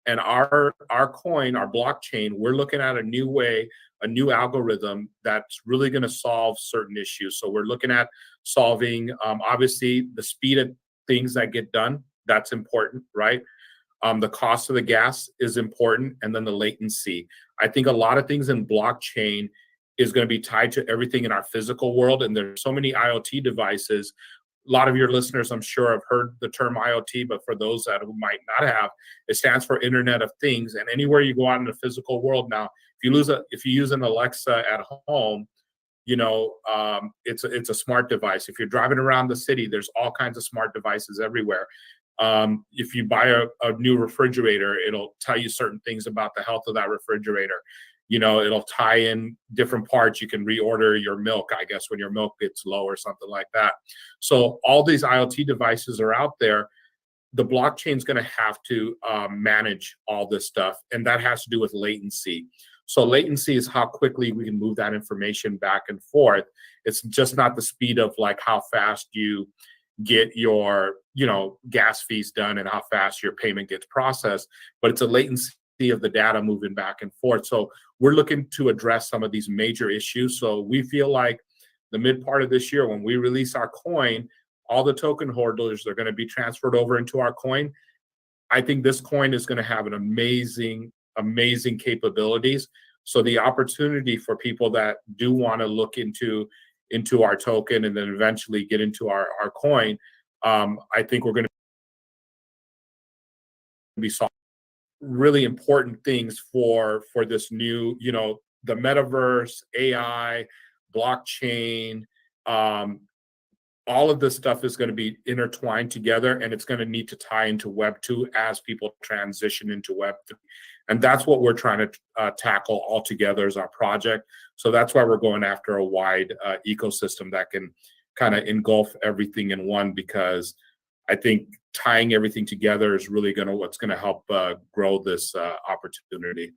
And our coin, our blockchain, we're looking at a new way, a new algorithm that's really going to solve certain issues. So we're looking at solving, obviously, the speed of things that get done. That's important, right? The cost of the gas is important, and then the latency. I think a lot of things in blockchain is going to be tied to everything in our physical world, and there's so many IoT devices. A lot of your listeners, I'm sure, have heard the term IoT, but for those that who might not have, it stands for Internet of Things. And anywhere you go out in the physical world now, if you use an Alexa at home, it's a smart device. If you're driving around the city, there's all kinds of smart devices everywhere. If you buy a new refrigerator, it'll tell you certain things about the health of that refrigerator. It'll tie in different parts. You can reorder your milk, I guess, when your milk gets low or something like that. So all these IoT devices are out there. The blockchain is going to have to manage all this stuff, and that has to do with latency. So latency is how quickly we can move that information back and forth. It's just not the speed of like how fast you get your gas fees done and how fast your payment gets processed, but it's a latency of the data moving back and forth. So we're looking to address some of these major issues. So we feel like the mid part of this year, when we release our coin, all the token holders are going to be transferred over into our coin. I think this coin is going to have an amazing capabilities. So the opportunity for people that do want to look into our token and then eventually get into our coin, I think we're going to be solving really important things for this new, the metaverse, AI, blockchain. All of this stuff is going to be intertwined together, and it's going to need to tie into Web 2 as people transition into Web 3. And that's what we're trying to tackle all together as our project. So that's why we're going after a wide ecosystem that can kind of engulf everything in one, because I think tying everything together is really what's going to help grow this opportunity.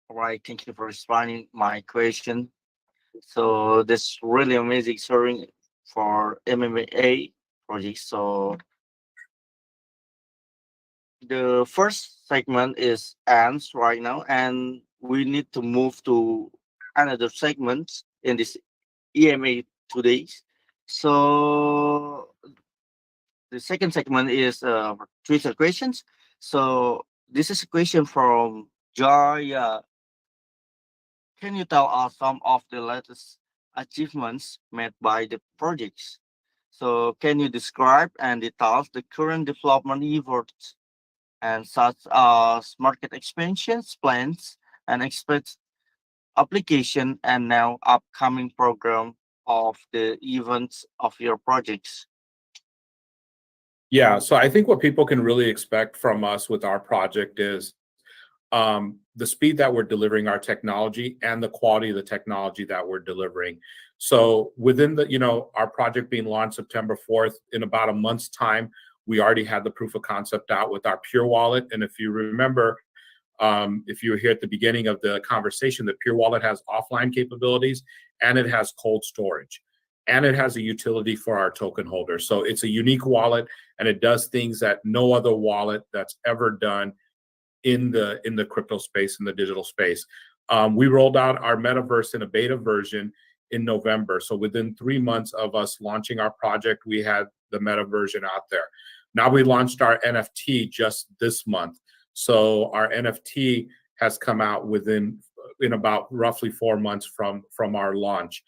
All right, thank you for responding my question. So that's really amazing story for MMAI project. So the first segment is ends right now, and we need to move to another segment in this EMA today. So the second segment is Twitter questions. So this is a question from Joy. Can you tell us some of the latest achievements made by the projects. So can you describe and detail the current development efforts and such as market expansions plans and expect application and now upcoming program of the events of your projects? Yeah, so I think what people can really expect from us with our project is the speed that we're delivering our technology and the quality of the technology that we're delivering. So within our project being launched September 4th, in about a month's time, we already had the proof of concept out with our Pure Wallet. And if you remember, if you were here at the beginning of the conversation, the Pure Wallet has offline capabilities and it has cold storage and it has a utility for our token holders. So it's a unique wallet and it does things that no other wallet that's ever done in the crypto space, in the digital space. We rolled out our metaverse in a beta version in November. So within 3 months of us launching our project, we had the meta version out there. Now we launched our NFT just this month. So our NFT has come out in about roughly 4 months from our launch.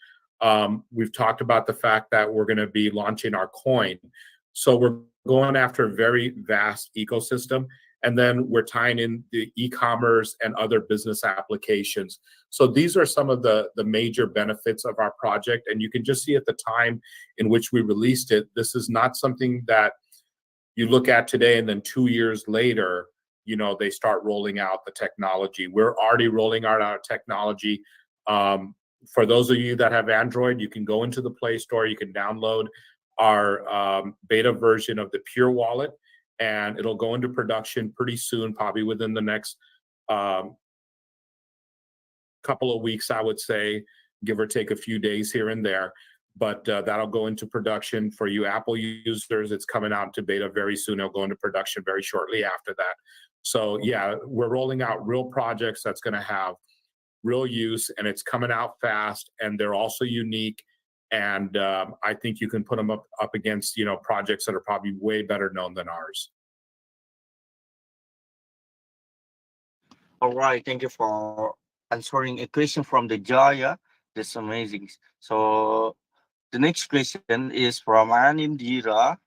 We've talked about the fact that we're going to be launching our coin. So we're going after a very vast ecosystem. And then we're tying in the e-commerce and other business applications. So these are some of the major benefits of our project. And you can just see at the time in which we released it, this is not something that you look at today and then 2 years later, they start rolling out the technology. We're already rolling out our technology. For those of you that have Android, you can go into the Play Store, you can download our beta version of the Pure Wallet, and it'll go into production pretty soon, probably within the next couple of weeks, I would say, give or take a few days here and there. But that'll go into production for you Apple users. It's coming out into beta very soon. It'll go into production very shortly after that. So yeah, we're rolling out real projects that's going to have real use, and it's coming out fast, and they're also unique. And I think you can put them up against projects that are probably way better known than ours. All right, thank you for answering a question from the Jaya. That's amazing. So the next question is from Anindira.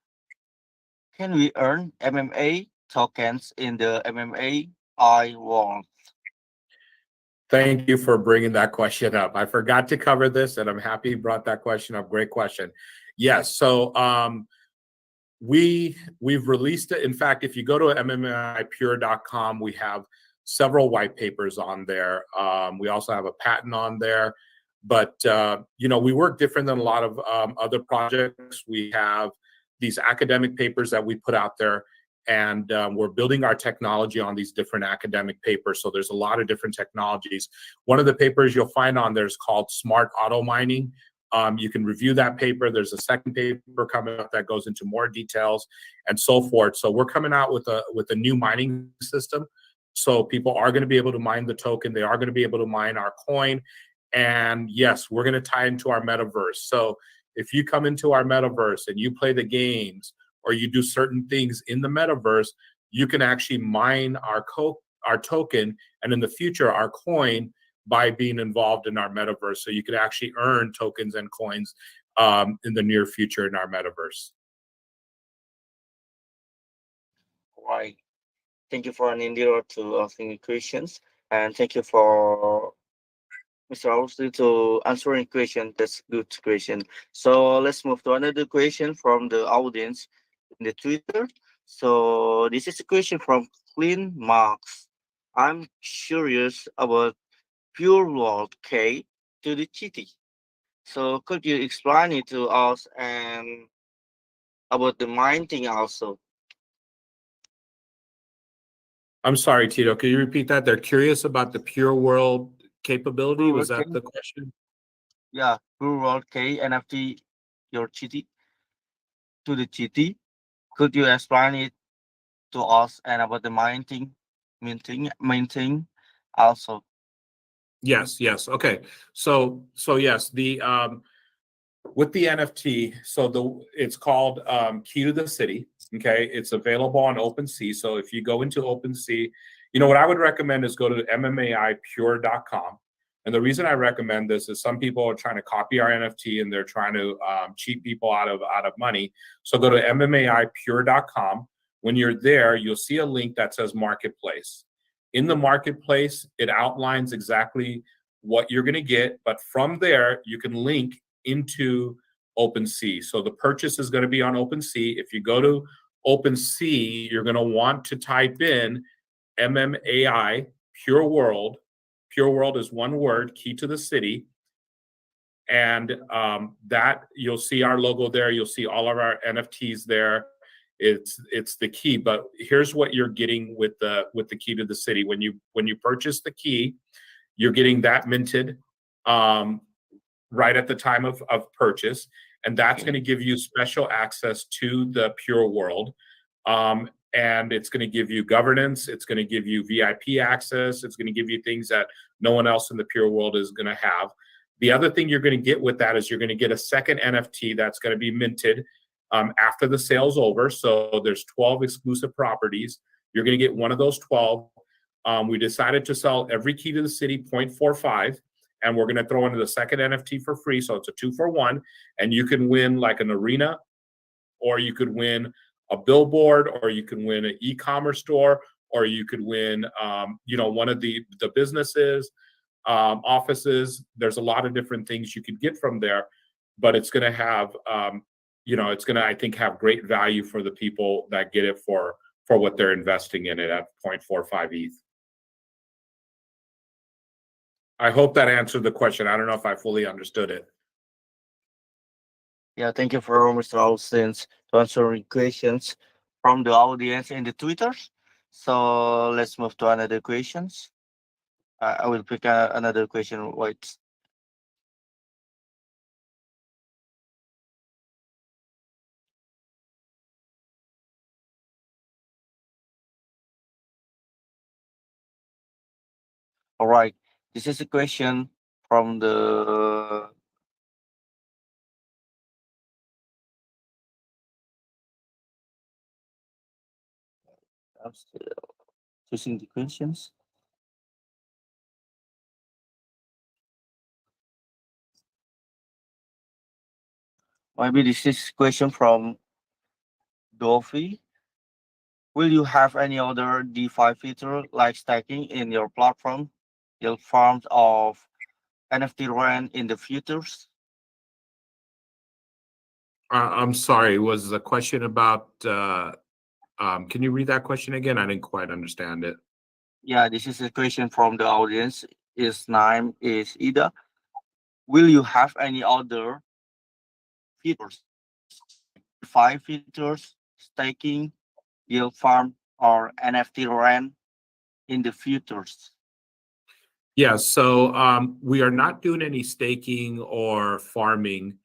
Can we earn MMA tokens in the MMAI world? Thank you for bringing that question up. I forgot to cover this, and I'm happy you brought that question up. Great question. Yes. So we've released it. In fact, if you go to MMAIpure.com, we have several white papers on there. We also have a patent on there. But we work different than a lot of other projects. We have these academic papers that we put out there, and we're building our technology on these different academic papers. So there's a lot of different technologies. One of the papers you'll find on there is called Smart Auto Mining. You can review that paper. There's a second paper coming up that goes into more details and so forth. So we're coming out with a new mining system. So people are going to be able to mine the token. They are going to be able to mine our coin. And yes, we're going to tie into our metaverse. So if you come into our metaverse and you play the games or you do certain things in the metaverse, you can actually mine our token, and in the future, our coin, by being involved in our metaverse. So you could actually earn tokens and coins in the near future in our metaverse. Right. Thank you for Anindira to asking questions, and thank you for Mr. Austin to answering question. That's good question. So let's move to another question from the audience in the Twitter. So this is a question from Clean Marks. I'm curious about Pure World K to the GT. So could you explain it to us and about the mining also? I'm sorry, Tito. Can you repeat that? They're curious about the Pure World capability. Pure Was World that K? the question? Yeah, Pure World K NFT your GT to the GT. Could you explain it to us and about the minting also? Yes. Okay. So yes, the with the NFT, so it's called Key to the City. Okay, it's available on OpenSea. So if you go into OpenSea, what I would recommend is go to MMAIpure.com. And the reason I recommend this is some people are trying to copy our NFT and they're trying to cheat people out of money. So go to MMAIpure.com. When you're there, you'll see a link that says Marketplace. In the Marketplace, it outlines exactly what you're going to get. But from there, you can link into OpenSea. So the purchase is going to be on OpenSea. If you go to OpenSea, you're going to want to type in MMAI Pure World. Pure World is one word, key to the city. And that you'll see our logo there. You'll see all of our NFTs there. It's the key. But here's what you're getting with the key to the city. When you purchase the key, you're getting that minted right at the time of purchase. And that's going to give you special access to the Pure World. And it's going to give you governance. It's going to give you VIP access. It's going to give you things that no one else in the Pure World is going to have. The other thing you're going to get with that is you're going to get a second NFT that's going to be minted after the sale's over. So there's 12 exclusive properties. You're going to get one of those 12. We decided to sell every key to the city 0.45. And we're going to throw into the second NFT for free. So it's a 2-for-1. And you can win like an arena, or you could win a billboard, or you can win an e-commerce store, or you could win, one of the businesses, offices. There's a lot of different things you could get from there, but it's going to have, it's going to, I think, have great value for the people that get it for what they're investing in it at 0.45 ETH. I hope that answered the question. I don't know if I fully understood it. Yeah, thank you for Mr. Austin to answering questions from the audience in the Twitter. So let's move to another questions. I will pick another question. Wait. All right. This is a question from the I'm still choosing the questions. Maybe this is question from Dolphy. Will you have any other DeFi feature like stacking in your platform, yield farms of NFT rent in the futures? I'm sorry. Was the question about? Can you read that question again? I didn't quite understand it. Yeah, this is a question from the audience. His name is Ida. Will you have any other features, DeFi features, staking, yield farm, or NFT rent in the futures? Yeah, so we are not doing any staking or farming.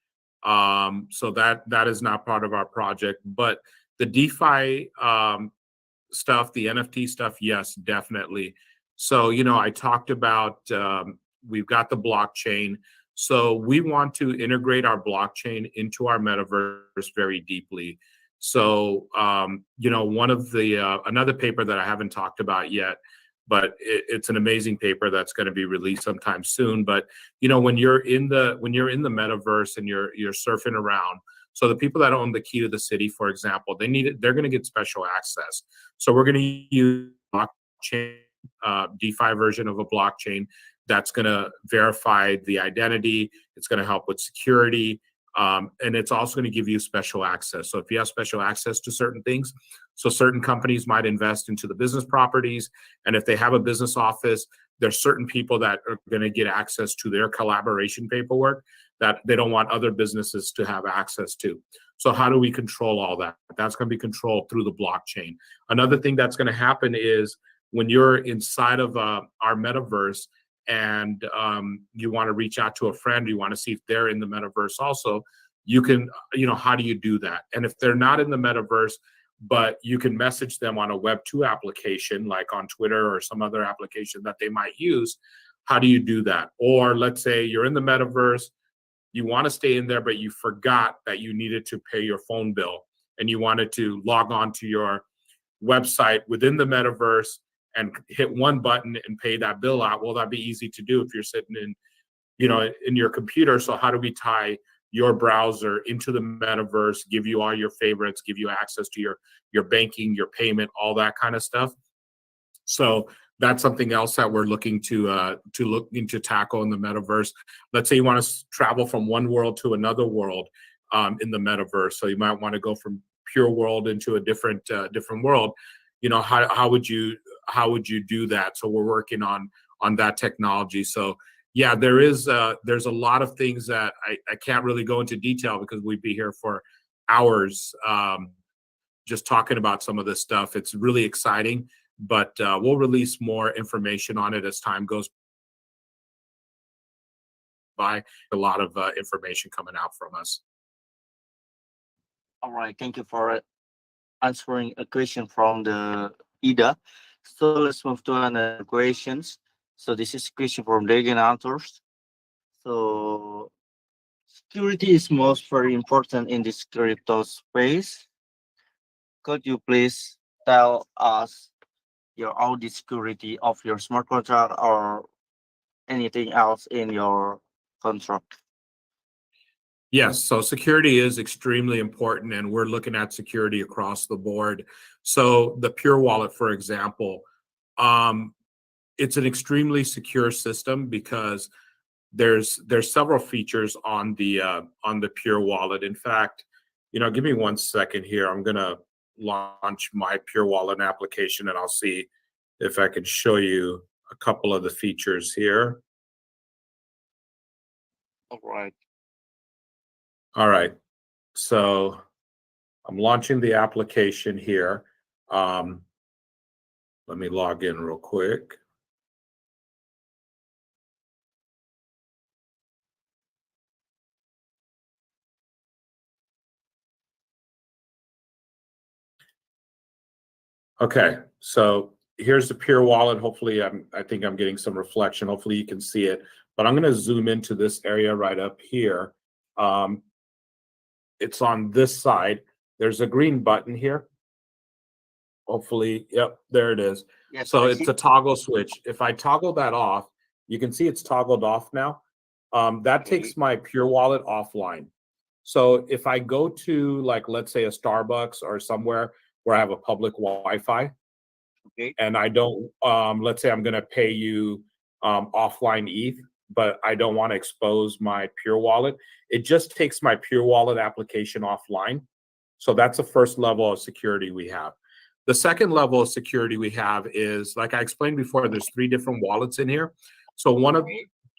So that is not part of our project. But the DeFi stuff, the NFT stuff, yes, definitely. So, I talked about we've got the blockchain. So we want to integrate our blockchain into our metaverse very deeply. So, one of the another paper that I haven't talked about yet, but it's an amazing paper that's going to be released sometime soon. But when you're in the metaverse and you're surfing around, so the people that own the key to the city, for example, they're going to get special access. So we're going to use blockchain, DeFi version of a blockchain that's going to verify the identity. It's going to help with security. And it's also going to give you special access. So if you have special access to certain things, so certain companies might invest into the business properties. And if they have a business office, there's certain people that are going to get access to their collaboration paperwork that they don't want other businesses to have access to. So how do we control all that? That's going to be controlled through the blockchain. Another thing that's going to happen is when you're inside of our metaverse, and you want to reach out to a friend, you want to see if they're in the metaverse also, you can, how do you do that? And if they're not in the metaverse, but you can message them on a Web2 application, like on Twitter or some other application that they might use, how do you do that? Or let's say you're in the metaverse, you want to stay in there, but you forgot that you needed to pay your phone bill and you wanted to log on to your website within the metaverse and hit one button and pay that bill out. Well, that'd be easy to do if you're sitting in, in your computer. So how do we tie your browser into the metaverse, give you all your favorites, give you access to your banking, your payment, all that kind of stuff? So that's something else that we're looking to tackle in the metaverse. Let's say you want to travel from one world to another world in the metaverse. So you might want to go from pure world into a different world. How would you do that? So we're working on that technology. So yeah, there's a lot of things that I can't really go into detail because we'd be here for hours just talking about some of this stuff. It's really exciting, but we'll release more information on it as time goes by. A lot of information coming out from us. All right, thank you for answering a question from the Ida. So let's move to another questions. So this is a question from Dagan Authors. So security is most very important in this crypto space. Could you please tell us your audit security of your smart contract or anything else in your contract? Yes, so security is extremely important, and we're looking at security across the board. So the Pure Wallet, for example, it's an extremely secure system because there's several features on the Pure Wallet. In fact, give me 1 second here. I'm gonna launch my Pure Wallet application, and I'll see if I can show you a couple of the features here. All right. All right, so I'm launching the application here. Let me log in real quick. Okay, so here's the Pure Wallet. Hopefully, I think I'm getting some reflection. Hopefully you can see it, but I'm going to zoom into this area right up here. It's on this side. There's a green button here. Hopefully, yep, there it is. Yes, so I it's see. a toggle switch. If I toggle that off, you can see it's toggled off now. That Okay. takes my Pure Wallet offline. So if I go to, like, let's say a Starbucks or somewhere where I have a public Wi-Fi, Okay. and I don't, let's say I'm going to pay you offline ETH, but I don't want to expose my Pure Wallet, it just takes my Pure Wallet application offline. So that's the first level of security we have. The second level of security we have is, like I explained before, there's 3 different wallets in here. So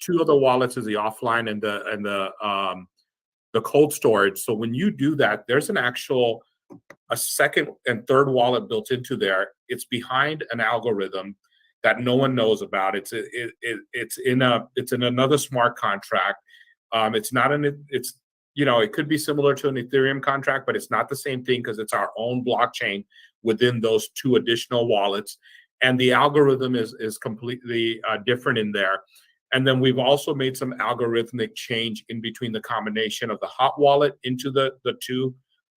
two of the wallets is the offline and the cold storage. So when you do that, there's a second and third wallet built into there. It's behind an algorithm that no one knows about. It's in another smart contract. It could be similar to an Ethereum contract, but it's not the same thing because it's our own blockchain within those 2 additional wallets, and the algorithm is completely different in there. And then we've also made some algorithmic change in between the combination of the hot wallet into the 2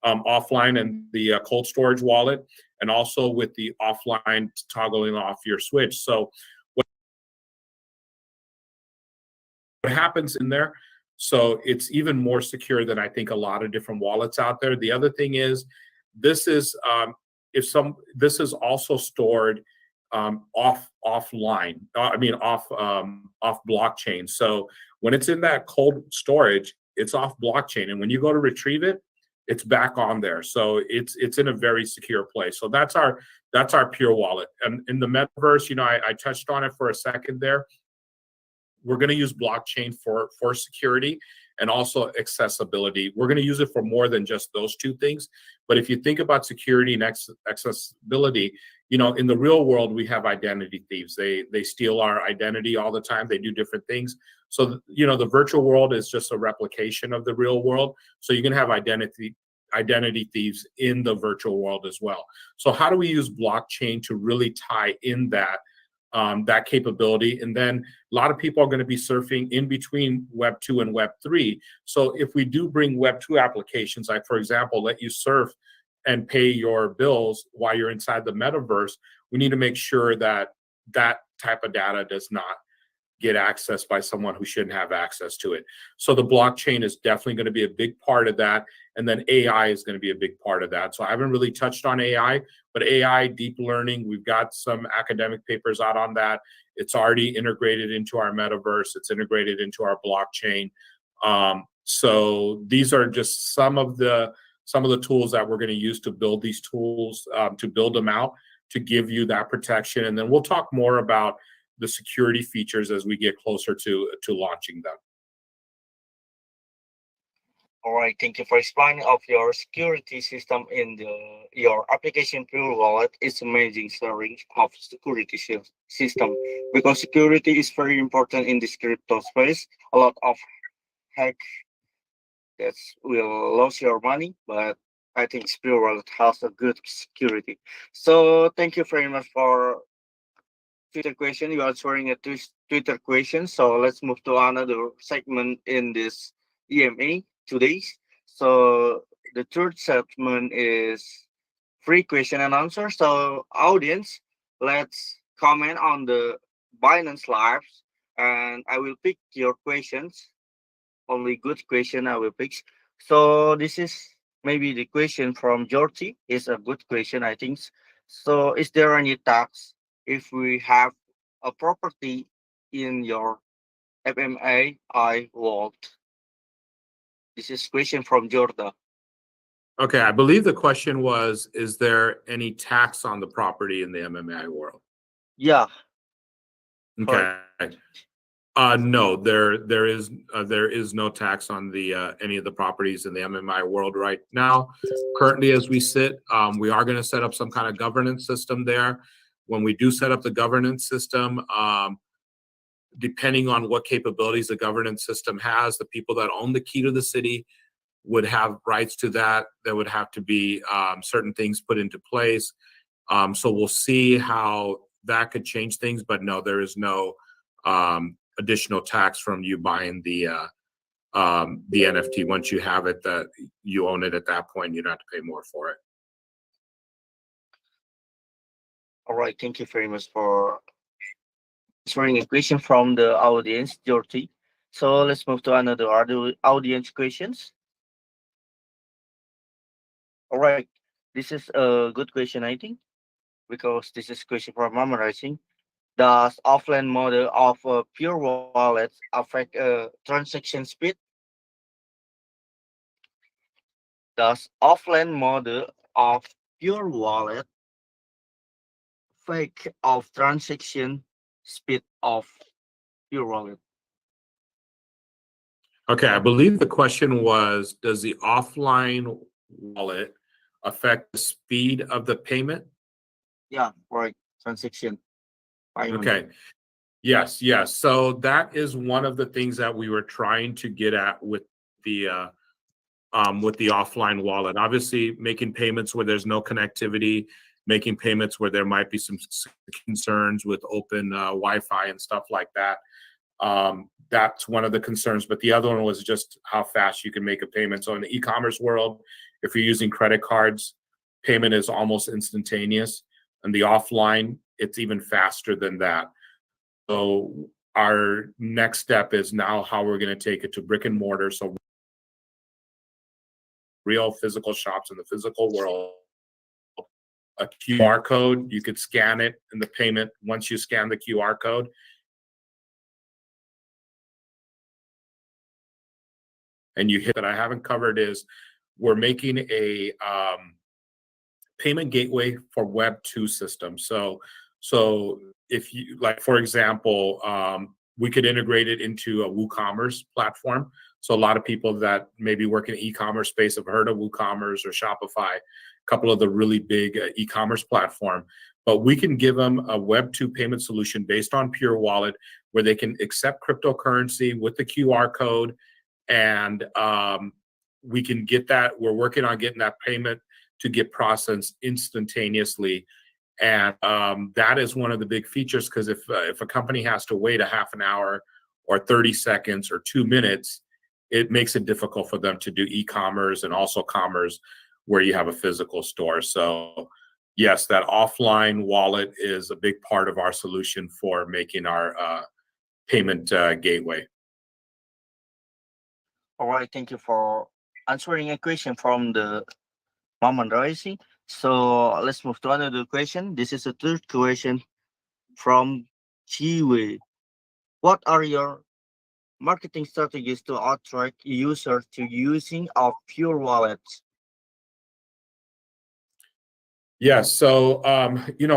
offline and the cold storage wallet, and also with the offline toggling off your switch. So what happens in there? So it's even more secure than I think a lot of different wallets out there. The other thing is, this is this is also stored offline. Off blockchain. So when it's in that cold storage, it's off blockchain, and when you go to retrieve it, it's back on there. So it's in a very secure place. So that's our Pure Wallet. And in the metaverse, I touched on it for a second there. We're going to use blockchain for security and also accessibility. We're going to use it for more than just those 2 things. But if you think about security and accessibility, in the real world, we have identity thieves. They steal our identity all the time. They do different things. So, the virtual world is just a replication of the real world. So you're going to have identity thieves in the virtual world as well. So how do we use blockchain to really tie in that capability? And then a lot of people are going to be surfing in between Web 2 and Web 3. So if we do bring Web 2 applications, like, for example, let you surf and pay your bills while you're inside the metaverse, we need to make sure that that type of data does not get accessed by someone who shouldn't have access to it. So the blockchain is definitely going to be a big part of that. And then AI is going to be a big part of that. So I haven't really touched on AI, but AI, deep learning, we've got some academic papers out on that. It's already integrated into our metaverse. It's integrated into our blockchain. So these are just some of the tools that we're going to use to build these tools, to build them out, to give you that protection. And then we'll talk more about the security features as we get closer to launching them. All right, thank you for explaining of your security system in your application Pure Wallet. It's amazing sharing of security system, because security is very important in this crypto space. A lot of hack that will lose your money, but I think Pure Wallet has a good security. So thank you very much for Twitter question. You are answering a Twitter question. So let's move to another segment in this EMA today. So the third segment is free question and answer. So audience, let's comment on the Binance Lives, and I will pick your questions. Only good question I will pick. So this is maybe the question from Georgie. Is a good question, I think. So is there any tax if we have a property in your MMAI world? This is question from Jordan. Okay, I believe the question was, is there any tax on the property in the MMAI world? Yeah. Okay. No, there is no tax on the any of the properties in the MMI world right now. Currently, as we sit, we are going to set up some kind of governance system there. When we do set up the governance system, depending on what capabilities the governance system has, the people that own the key to the city would have rights to that. There would have to be certain things put into place. So we'll see how that could change things. But no, there is no additional tax from you buying the NFT. Once you have it, that you own it at that point, you don't have to pay more for it. All right, thank you very much for answering a question from the audience, Georgie. So let's move to another audience questions. All right, this is a good question, I think, because this is question for memorizing. Does offline model of pure wallets affect transaction speed? Does offline model of pure wallet affect of transaction speed of pure wallet? Okay, I believe the question was, does the offline wallet affect the speed of the payment? Yeah, right. Transaction. Okay. Yes. So that is one of the things that we were trying to get at with the offline wallet. Obviously, making payments where there's no connectivity, making payments where there might be some concerns with open Wi-Fi and stuff like that. That's one of the concerns. But the other one was just how fast you can make a payment. So in the e-commerce world, if you're using credit cards, payment is almost instantaneous. And the offline, it's even faster than that. So our next step is now how we're going to take it to brick and mortar. So real physical shops in the physical world. A QR code, you could scan it in the payment. Once you scan the QR code, and you hit that I haven't covered is we're making a payment gateway for Web 2 systems. So if you, like, for example, we could integrate it into a WooCommerce platform. So a lot of people that maybe work in e-commerce space have heard of WooCommerce or Shopify, a couple of the really big e-commerce platform. But we can give them a Web 2 payment solution based on Pure Wallet where they can accept cryptocurrency with the QR code. And we can get that. We're working on getting that payment to get processed instantaneously. And that is one of the big features, because if a company has to wait a half an hour or 30 seconds or 2 minutes, it makes it difficult for them to do e-commerce and also commerce where you have a physical store. So yes, that offline wallet is a big part of our solution for making our payment gateway. All right, thank you for answering a question from the Maman Raisi. So let's move to another question. This is the third question from Chiwe. What are your marketing strategies to attract users to using of Pure Wallets? Yes. So,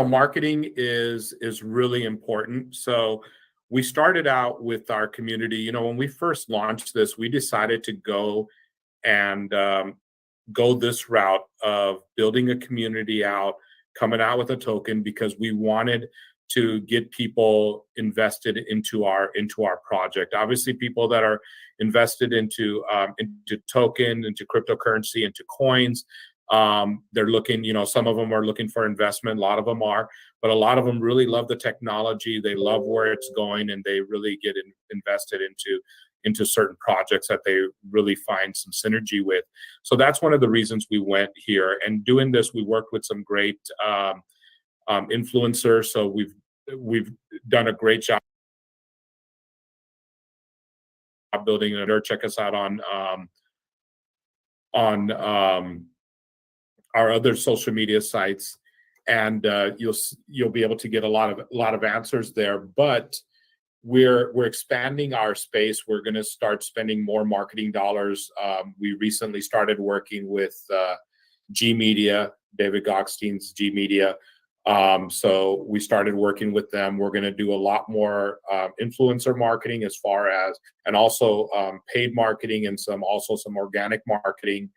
marketing is really important. So we started out with our community. When we first launched this, we decided to go and go this route of building a community out, coming out with a token because we wanted to get people invested into our project. Obviously, people that are invested into token, into cryptocurrency, into coins. They're looking, some of them are looking for investment, a lot of them are, but a lot of them really love the technology. They love where it's going, and they really get invested into certain projects that they really find some synergy with. So that's one of the reasons we went here. And doing this, we worked with some great influencers. So we've done a great job building it. Or check us out on our other social media sites, and you'll be able to get a lot of answers there. But we're expanding our space. We're going to start spending more marketing dollars. We recently started working with G Media, David Gockstein's G Media. So we started working with them. We're going to do a lot more influencer marketing and also paid marketing, and some organic marketing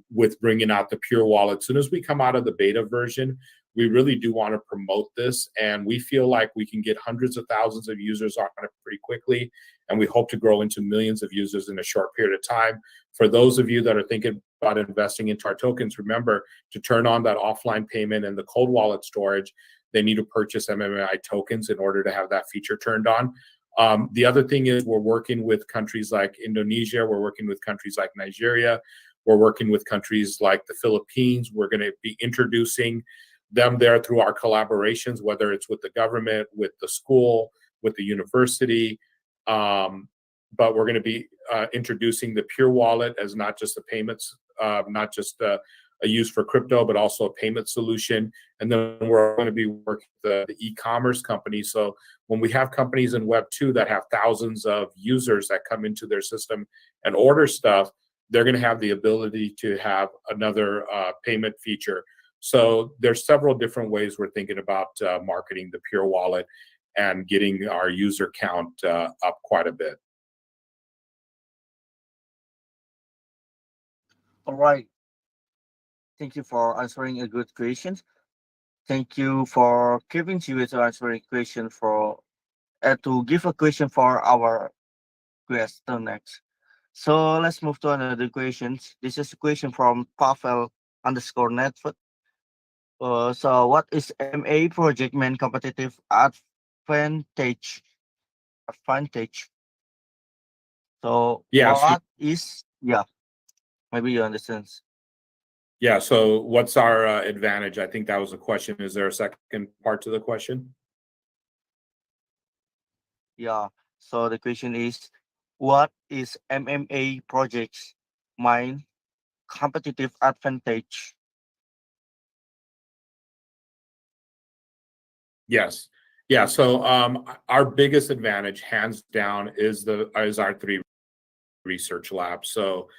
with bringing out the Pure Wallet. As soon as we come out of the beta version, we really do want to promote this, and we feel like we can get hundreds of thousands of users on it pretty quickly, and we hope to grow into millions of users in a short period of time. For those of you that are thinking about investing into our tokens, remember to turn on that offline payment and the cold wallet storage. They need to purchase MMAI tokens in order to have that feature turned on. The other thing is we're working with countries like Indonesia. We're working with countries like Nigeria. We're working with countries like the Philippines. We're going to be introducing them there through our collaborations, whether it's with the government, with the school, with the university. But we're going to be introducing the Pure Wallet as not just a payments, not just a use for crypto, but also a payment solution. And then we're going to be working with the e-commerce companies. So when we have companies in Web2 that have thousands of users that come into their system and order stuff, they're going to have the ability to have another payment feature. So there's several different ways we're thinking about marketing the Pure Wallet and getting our user count up quite a bit. All right. Thank you for answering a good question. Thank you for giving you to answer a question to give a question for our question next. So let's move to another question. This is a question from Pavel_Netford. So what is MA project main competitive advantage? So Yeah. maybe you understand. Yeah. So what's our advantage? I think that was a question. Is there a second part to the question? Yeah. So the question is, what is MMA project's main competitive advantage? Yes. Yeah. So our biggest advantage, hands down, is our 3 research labs. So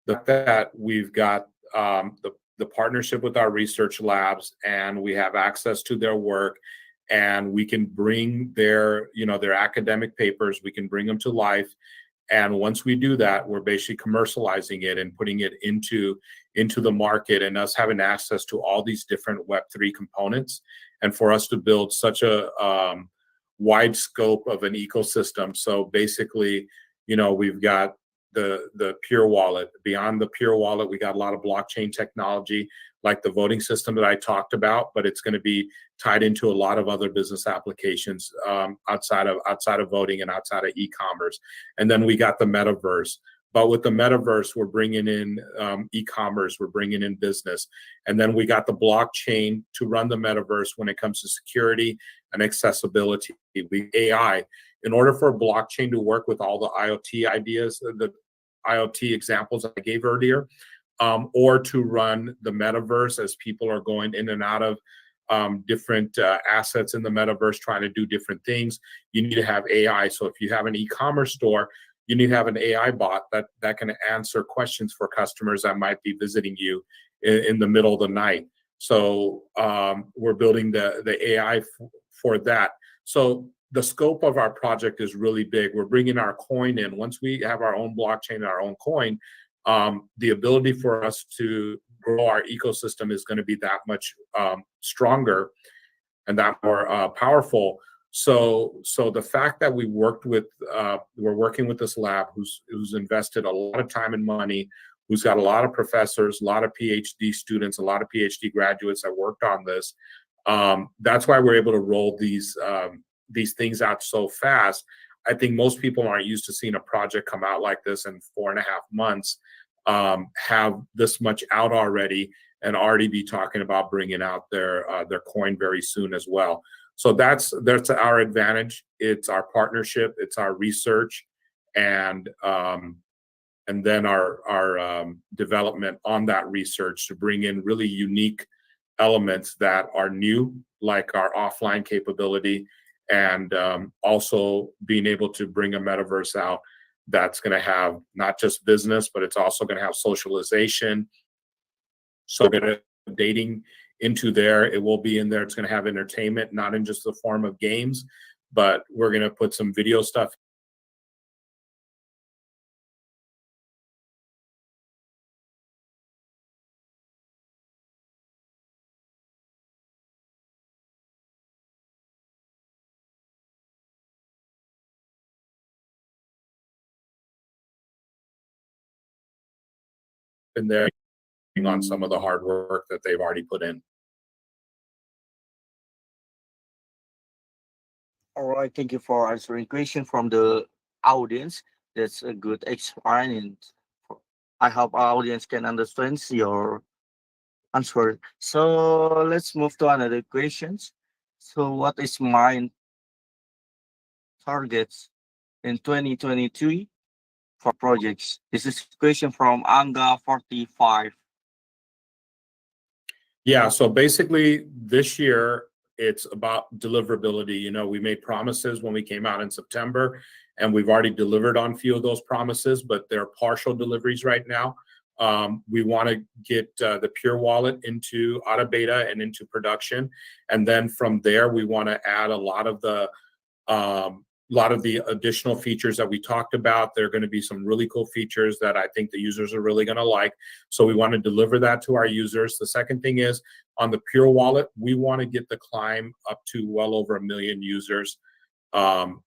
that we've got the partnership with our research labs, and we have access to their work, and we can bring their academic papers, we can bring them to life. And once we do that, we're basically commercializing it and putting it into the market, and us having access to all these different Web3 components, and for us to build such a wide scope of an ecosystem. So basically, we've got the Pure Wallet. Beyond the Pure Wallet, we got a lot of blockchain technology, like the voting system that I talked about, but it's going to be tied into a lot of other business applications outside of voting and outside of e-commerce. And then we got the metaverse. But with the metaverse, we're bringing in e-commerce, we're bringing in business. And then we got the blockchain to run the metaverse when it comes to security and accessibility. AI, in order for blockchain to work with all the IoT ideas, the IoT examples I gave earlier, or to run the metaverse as people are going in and out of different assets in the metaverse, trying to do different things, you need to have AI. So if you have an e-commerce store, you need to have an AI bot that can answer questions for customers that might be visiting you in the middle of the night. So we're building the AI for that. So the scope of our project is really big. We're bringing our coin in. Once we have our own blockchain and our own coin, the ability for us to grow our ecosystem is going to be that much stronger and that more powerful. So the fact that we're working with this lab who's invested a lot of time and money, who's got a lot of professors, a lot of PhD students, a lot of PhD graduates that worked on this. That's why we're able to roll these things out so fast. I think most people aren't used to seeing a project come out like this in 4.5 months, have this much out already, and already be talking about bringing out their coin very soon as well. So that's our advantage. It's our partnership, it's our research, and then our development on that research to bring in really unique elements that are new, like our offline capability, and also being able to bring a metaverse out that's going to have not just business, but it's also going to have socialization. So we're going to dating into there. It will be in there. It's going to have entertainment, not in just the form of games, but we're going to put some video stuff in there on some of the hard work that they've already put in. All right, thank you for answering question from the audience. That's a good experience. I hope our audience can understand your answer. So let's move to another questions. So what is my targets in 2023 for projects? This is a question from Anga 45. Yeah, so basically this year it's about deliverability. You know, we made promises when we came out in September, and we've already delivered on a few of those promises, but they're partial deliveries right now. We want to get the Pure Wallet into out of beta and into production, and then from there we want to add a lot of the additional features that we talked about. There are going to be some really cool features that I think the users are really going to like. So we want to deliver that to our users. The second thing is on the Pure Wallet, we want to get the climb up to well over 1 million users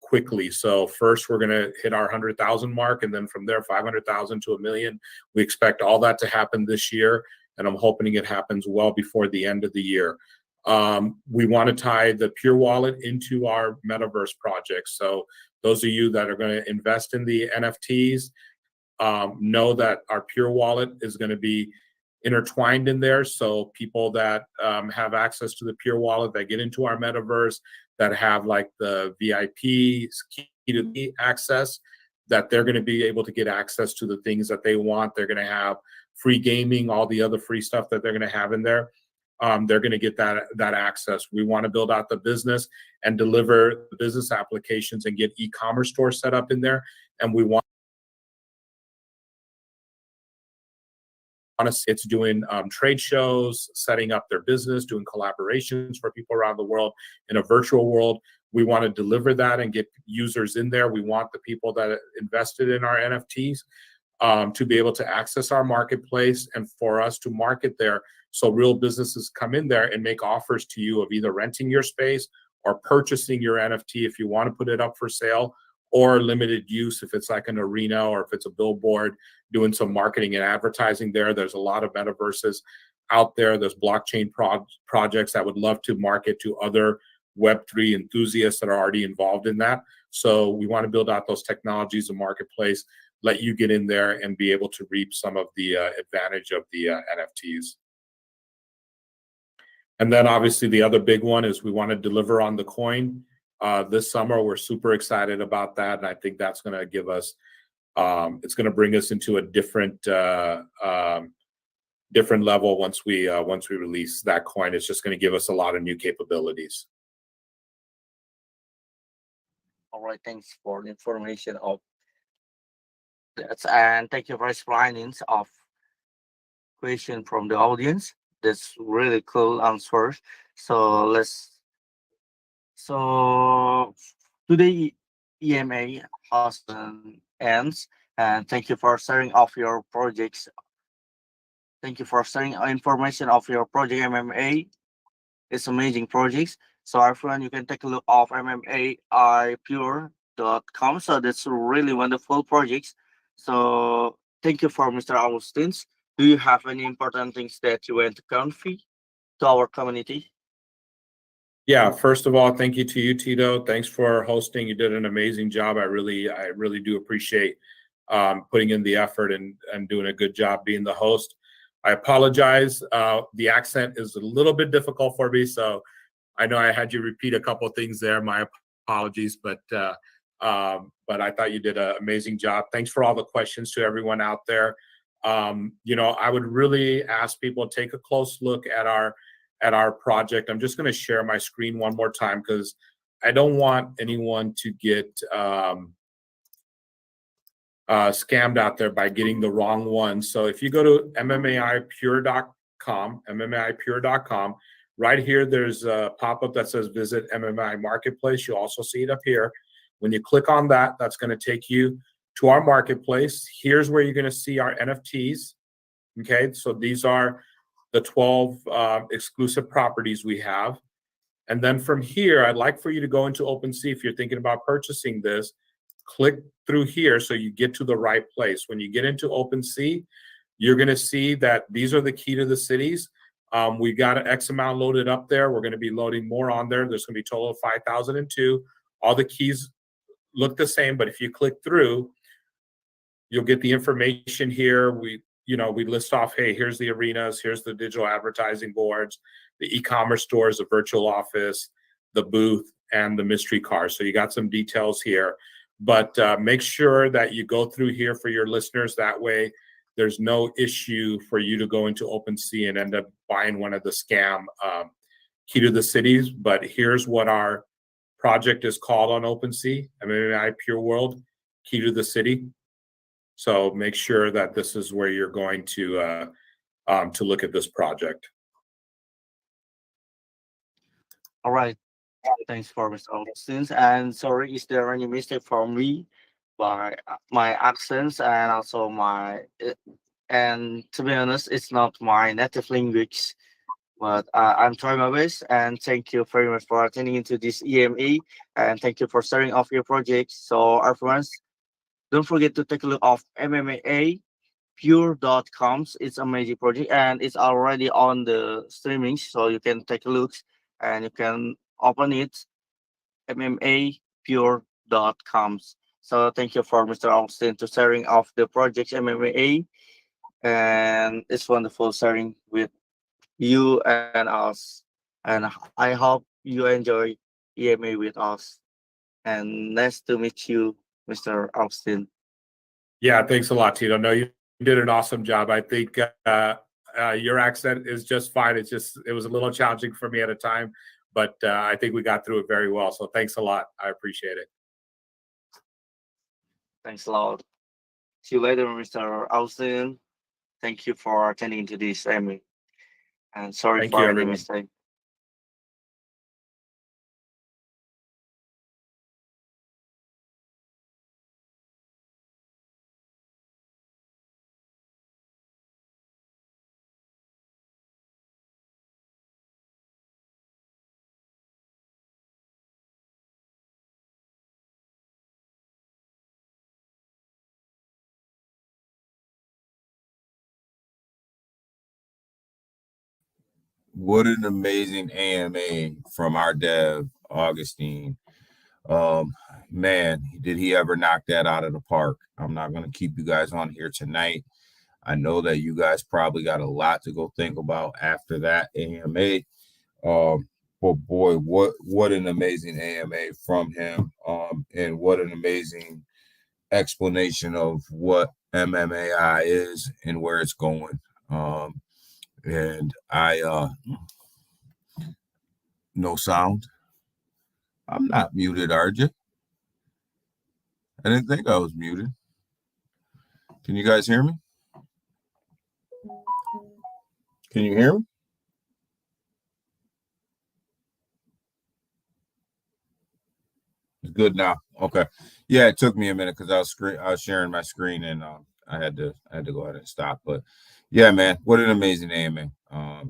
quickly. So first we're going to hit our 100,000 mark, and then from there 500,000 to 1 million. We expect all that to happen this year, and I'm hoping it happens well before the end of the year. We want to tie the Pure Wallet into our metaverse project. So those of you that are going to invest in the NFTs know that our Pure Wallet is going to be intertwined in there. So people that have access to the Pure Wallet, that get into our metaverse, that have like the VIP key to the access, that they're going to be able to get access to the things that they want. They're going to have free gaming, all the other free stuff that they're going to have in there. They're going to get that access. We want to build out the business and deliver the business applications and get e-commerce stores set up in there. And we want it's doing trade shows, setting up their business, doing collaborations for people around the world in a virtual world. We want to deliver that and get users in there. We want the people that invested in our NFTs to be able to access our marketplace and for us to market there. So real businesses come in there and make offers to you of either renting your space or purchasing your NFT if you want to put it up for sale, or limited use if it's like an arena or if it's a billboard, doing some marketing and advertising there. There's a lot of metaverses out there. There's blockchain projects that would love to market to other Web3 enthusiasts that are already involved in that. So we want to build out those technologies, the marketplace, let you get in there and be able to reap some of the advantage of the NFTs. And then obviously the other big one is we want to deliver on the coin this summer. We're super excited about that. And I think that's going to give us, it's going to bring us into a different level once we release that coin. It's just going to give us a lot of new capabilities. All right, thanks for the information of that, and thank you for explaining of question from the audience. That's really cool answers. So so today EMA has ends, and thank you for sharing of your projects. Thank you for sharing information of your project MMA. It's amazing projects. So everyone, you can take a look of MMAIPure.com. So that's really wonderful projects. So thank you for Mr. Augustins. Do you have any important things that you want to convey to our community? Yeah, first of all, thank you to you, Tito. Thanks for hosting. You did an amazing job. I really do appreciate putting in the effort and doing a good job being the host. I apologize. The accent is a little bit difficult for me, so I know I had you repeat a couple of things there. My apologies, but I thought you did an amazing job. Thanks for all the questions to everyone out there. I would really ask people to take a close look at our project. I'm just going to share my screen one more time because I don't want anyone to get scammed out there by getting the wrong one. So if you go to MMAIPure.com, right here, there's a pop-up that says visit MMAI Marketplace. You also see it up here. When you click on that, that's going to take you to our marketplace. Here's where you're going to see our NFTs. Okay, so these are the 12 exclusive properties we have. And then from here, I'd like for you to go into OpenSea if you're thinking about purchasing this. Click through here so you get to the right place. When you get into OpenSea, you're going to see that these are the key to the cities. We got an X amount loaded up there. We're going to be loading more on there. There's going to be a total of 5,002. All the keys look the same, but if you click through, you'll get the information here. We list off, hey, here's the arenas, here's the digital advertising boards, the e-commerce stores, the virtual office, the booth, and the mystery car. So you got some details here. But make sure that you go through here for your listeners. That way, there's no issue for you to go into OpenSea and end up buying one of the scam key to the cities. But here's what our project is called on OpenSea, MMAI Pure World, Key to the City. So make sure that this is where you're going to look at this project. All right. Thanks for Mr. Augustins. And sorry, is there any mistake from me by my accents and also and to be honest, it's not my native language, but I'm trying my best. And thank you very much for attending into this EMA, and thank you for sharing off your projects. So everyone, don't forget to take a look of MMA Pure.com. It's amazing project and it's already on the streaming, so you can take a look and you can open it. MMAPure.com. So thank you for Mr. Austin to sharing of the project MMA, and it's wonderful sharing with you and us. And I hope you enjoy EMA with us. And nice to meet you, Mr. Austin. Yeah, thanks a lot, Tito. No, you did an awesome job. I think your accent is just fine. It was a little challenging for me at a time, but I think we got through it very well. So thanks a lot. I appreciate it. Thanks a lot. See you later, Mr. Austin. Thank you for attending to this, Amy. And sorry Thank for you, any everyone. mistake. What an amazing AMA from our dev. Augustine. Man, did he ever knock that out of the park? I'm not going to keep you guys on here tonight. I know that you guys probably got a lot to go think about after that AMA. But boy, what an amazing AMA from him. And what an amazing explanation of what MMAI is and where it's going. And I no sound. I'm not muted, are you? I didn't think I was muted. Can you guys hear me? Can you hear me? It's good now. Okay. Yeah, it took me a minute because I was sharing my screen and I had to go ahead and stop. But yeah, man, what an amazing AMA.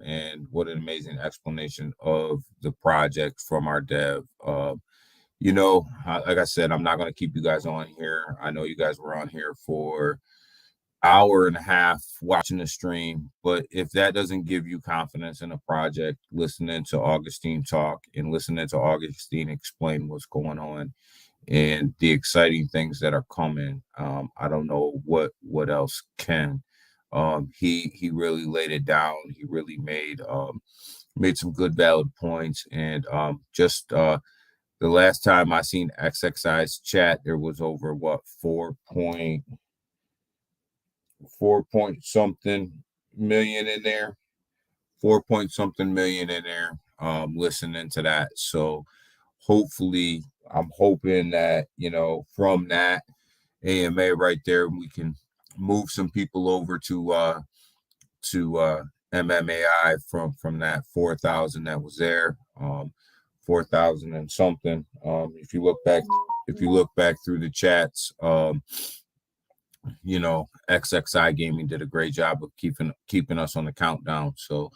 And what an amazing explanation of the project from our dev. Like I said, I'm not going to keep you guys on here. I know you guys were on here for hour and a half watching the stream, but if that doesn't give you confidence in a project, listening to Augustine talk and listening to Augustine explain what's going on and the exciting things that are coming, I don't know what else can. He really laid it down. He really made some good valid points, and just the last time I seen XXI's chat, there was over 4 point something million in there, 4 point something million in there, listening to that. So hopefully, I'm hoping that, from that AMA right there, we can move some people over to MMAI from that 4,000 that was there, 4,000 and something. If you look back through the chats, XXI Gaming did a great job of keeping us on the countdown. So,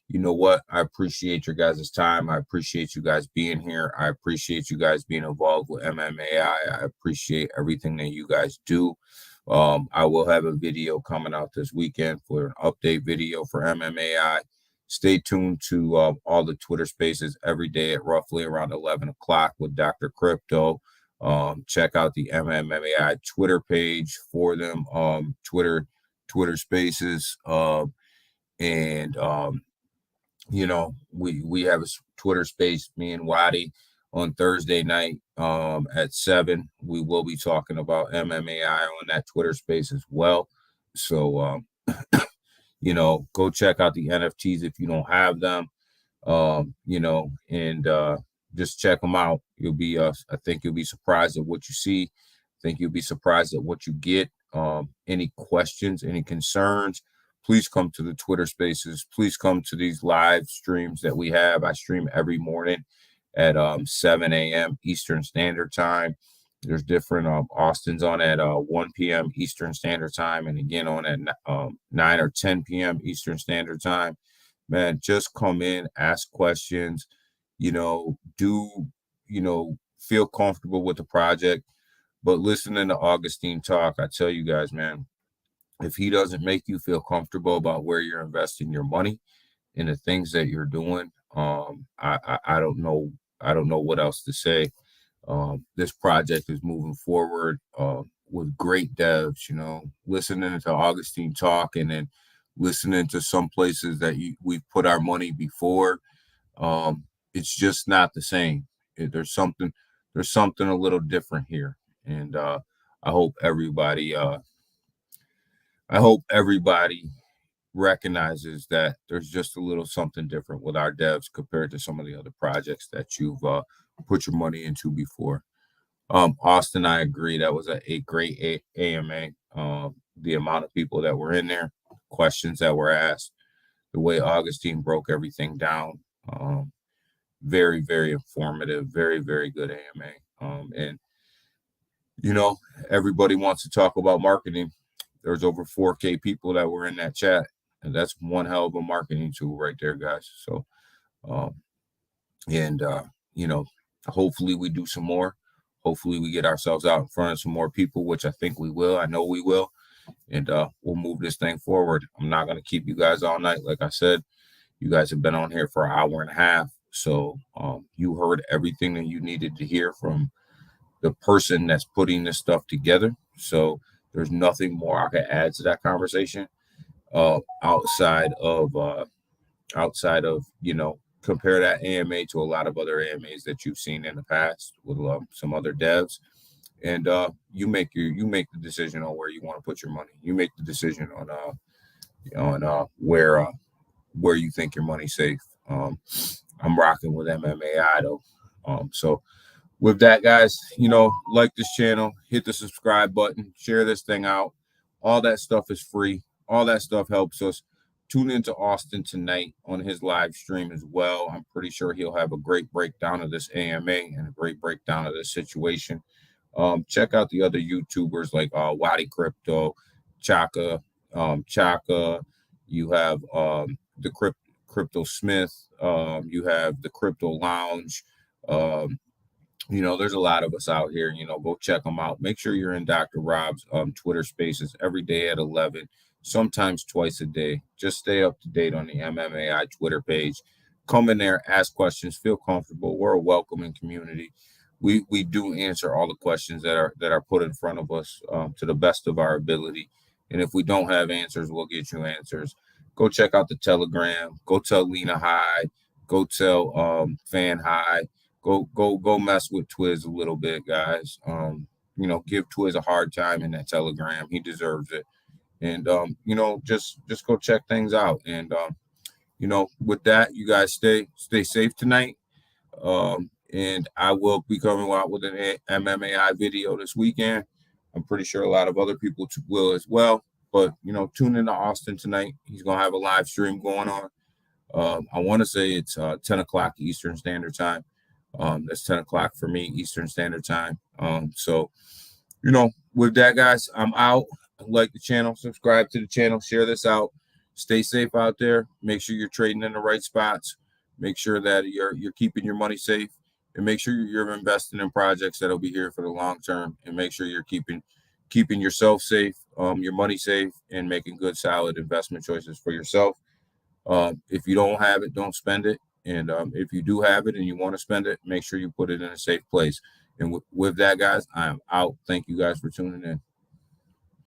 you know what? I appreciate your guys' time. I appreciate you guys being here. I appreciate you guys being involved with MMAI. I appreciate everything that you guys do. I will have a video coming out this weekend for an update video for MMAI. Stay tuned to all the Twitter spaces every day at roughly around 11 o'clock with Dr. Crypto. Check out the MMAI Twitter page for them, Twitter spaces. And we have a Twitter space, me and Waddy, on Thursday night at 7. We will be talking about MMAI on that Twitter space as well. So, go check out the NFTs if you don't have them, and just check them out. I think you'll be surprised at what you see. I think you'll be surprised at what you get. Any questions, any concerns, please come to the Twitter spaces. Please come to these live streams that we have. I stream every morning at 7 a.m. Eastern Standard Time. There's different Austin's on at 1 p.m. Eastern Standard Time, and again on at 9 or 10 p.m. Eastern Standard Time. Man, just come in, ask questions, feel comfortable with the project. But listening to Augustine talk, I tell you guys, man, if he doesn't make you feel comfortable about where you're investing your money and the things that you're doing, I don't know what else to say. This project is moving forward with great devs. Listening to Augustine talk and then listening to some places that we've put our money before, it's just not the same. There's something a little different here, and I hope everybody recognizes that there's just a little something different with our devs compared to some of the other projects that you've put your money into before. Austin, I agree. That was a great AMA. The amount of people that were in there, questions that were asked, the way Augustine broke everything down. Very, very informative, very, very good AMA. And everybody wants to talk about marketing. There's over 4K people that were in that chat, and that's one hell of a marketing tool right there, guys. So, hopefully we do some more. Hopefully we get ourselves out in front of some more people, which I think we will. I know we will. And we'll move this thing forward. I'm not going to keep you guys all night. Like I said, you guys have been on here for an hour and a half. So you heard everything that you needed to hear from the person that's putting this stuff together. So there's nothing more I can add to that conversation outside of compare that AMA to a lot of other AMAs that you've seen in the past with some other devs, and you make the decision on where you want to put your money. You make the decision on where you think your money's safe. I'm rocking with MMAI though. So with that, guys, like this channel, hit the subscribe button, share this thing out. All that stuff is free. All that stuff helps us. Tune into Austin tonight on his live stream as well. I'm pretty sure he'll have a great breakdown of this AMA and a great breakdown of this situation. Check out the other YouTubers like Wadi Crypto, Chaka. You have the Crypto Smith. You have the Crypto Lounge. There's a lot of us out here. Go check them out. Make sure you're in Dr. Rob's Twitter Spaces every day at 11, sometimes twice a day. Just stay up to date on the MMAI Twitter page. Come in there, ask questions, feel comfortable. We're a welcoming community. We do answer all the questions that are put in front of us to the best of our ability. And if we don't have answers, we'll get you answers. Go check out the Telegram. Go tell Lena hi. Go tell Fan hi. Go mess with Twiz a little bit, guys. Give Twiz a hard time in that Telegram. He deserves it. And just go check things out. And with that, you guys stay safe tonight. And I will be coming out with an MMAI video this weekend. I'm pretty sure a lot of other people will as well. But tune in to Austin tonight. He's gonna have a live stream going on. I want to say it's 10 o'clock Eastern Standard Time. That's 10 o'clock for me, Eastern Standard Time. So, with that, guys, I'm out. Like the channel, subscribe to the channel, share this out. Stay safe out there. Make sure you're trading in the right spots. Make sure that you're keeping your money safe, and make sure you're investing in projects that'll be here for the long term. And make sure you're keeping yourself safe, your money safe, and making good, solid investment choices for yourself. If you don't have it, don't spend it. And if you do have it and you want to spend it, make sure you put it in a safe place. And with that, guys, I'm out. Thank you guys for tuning in.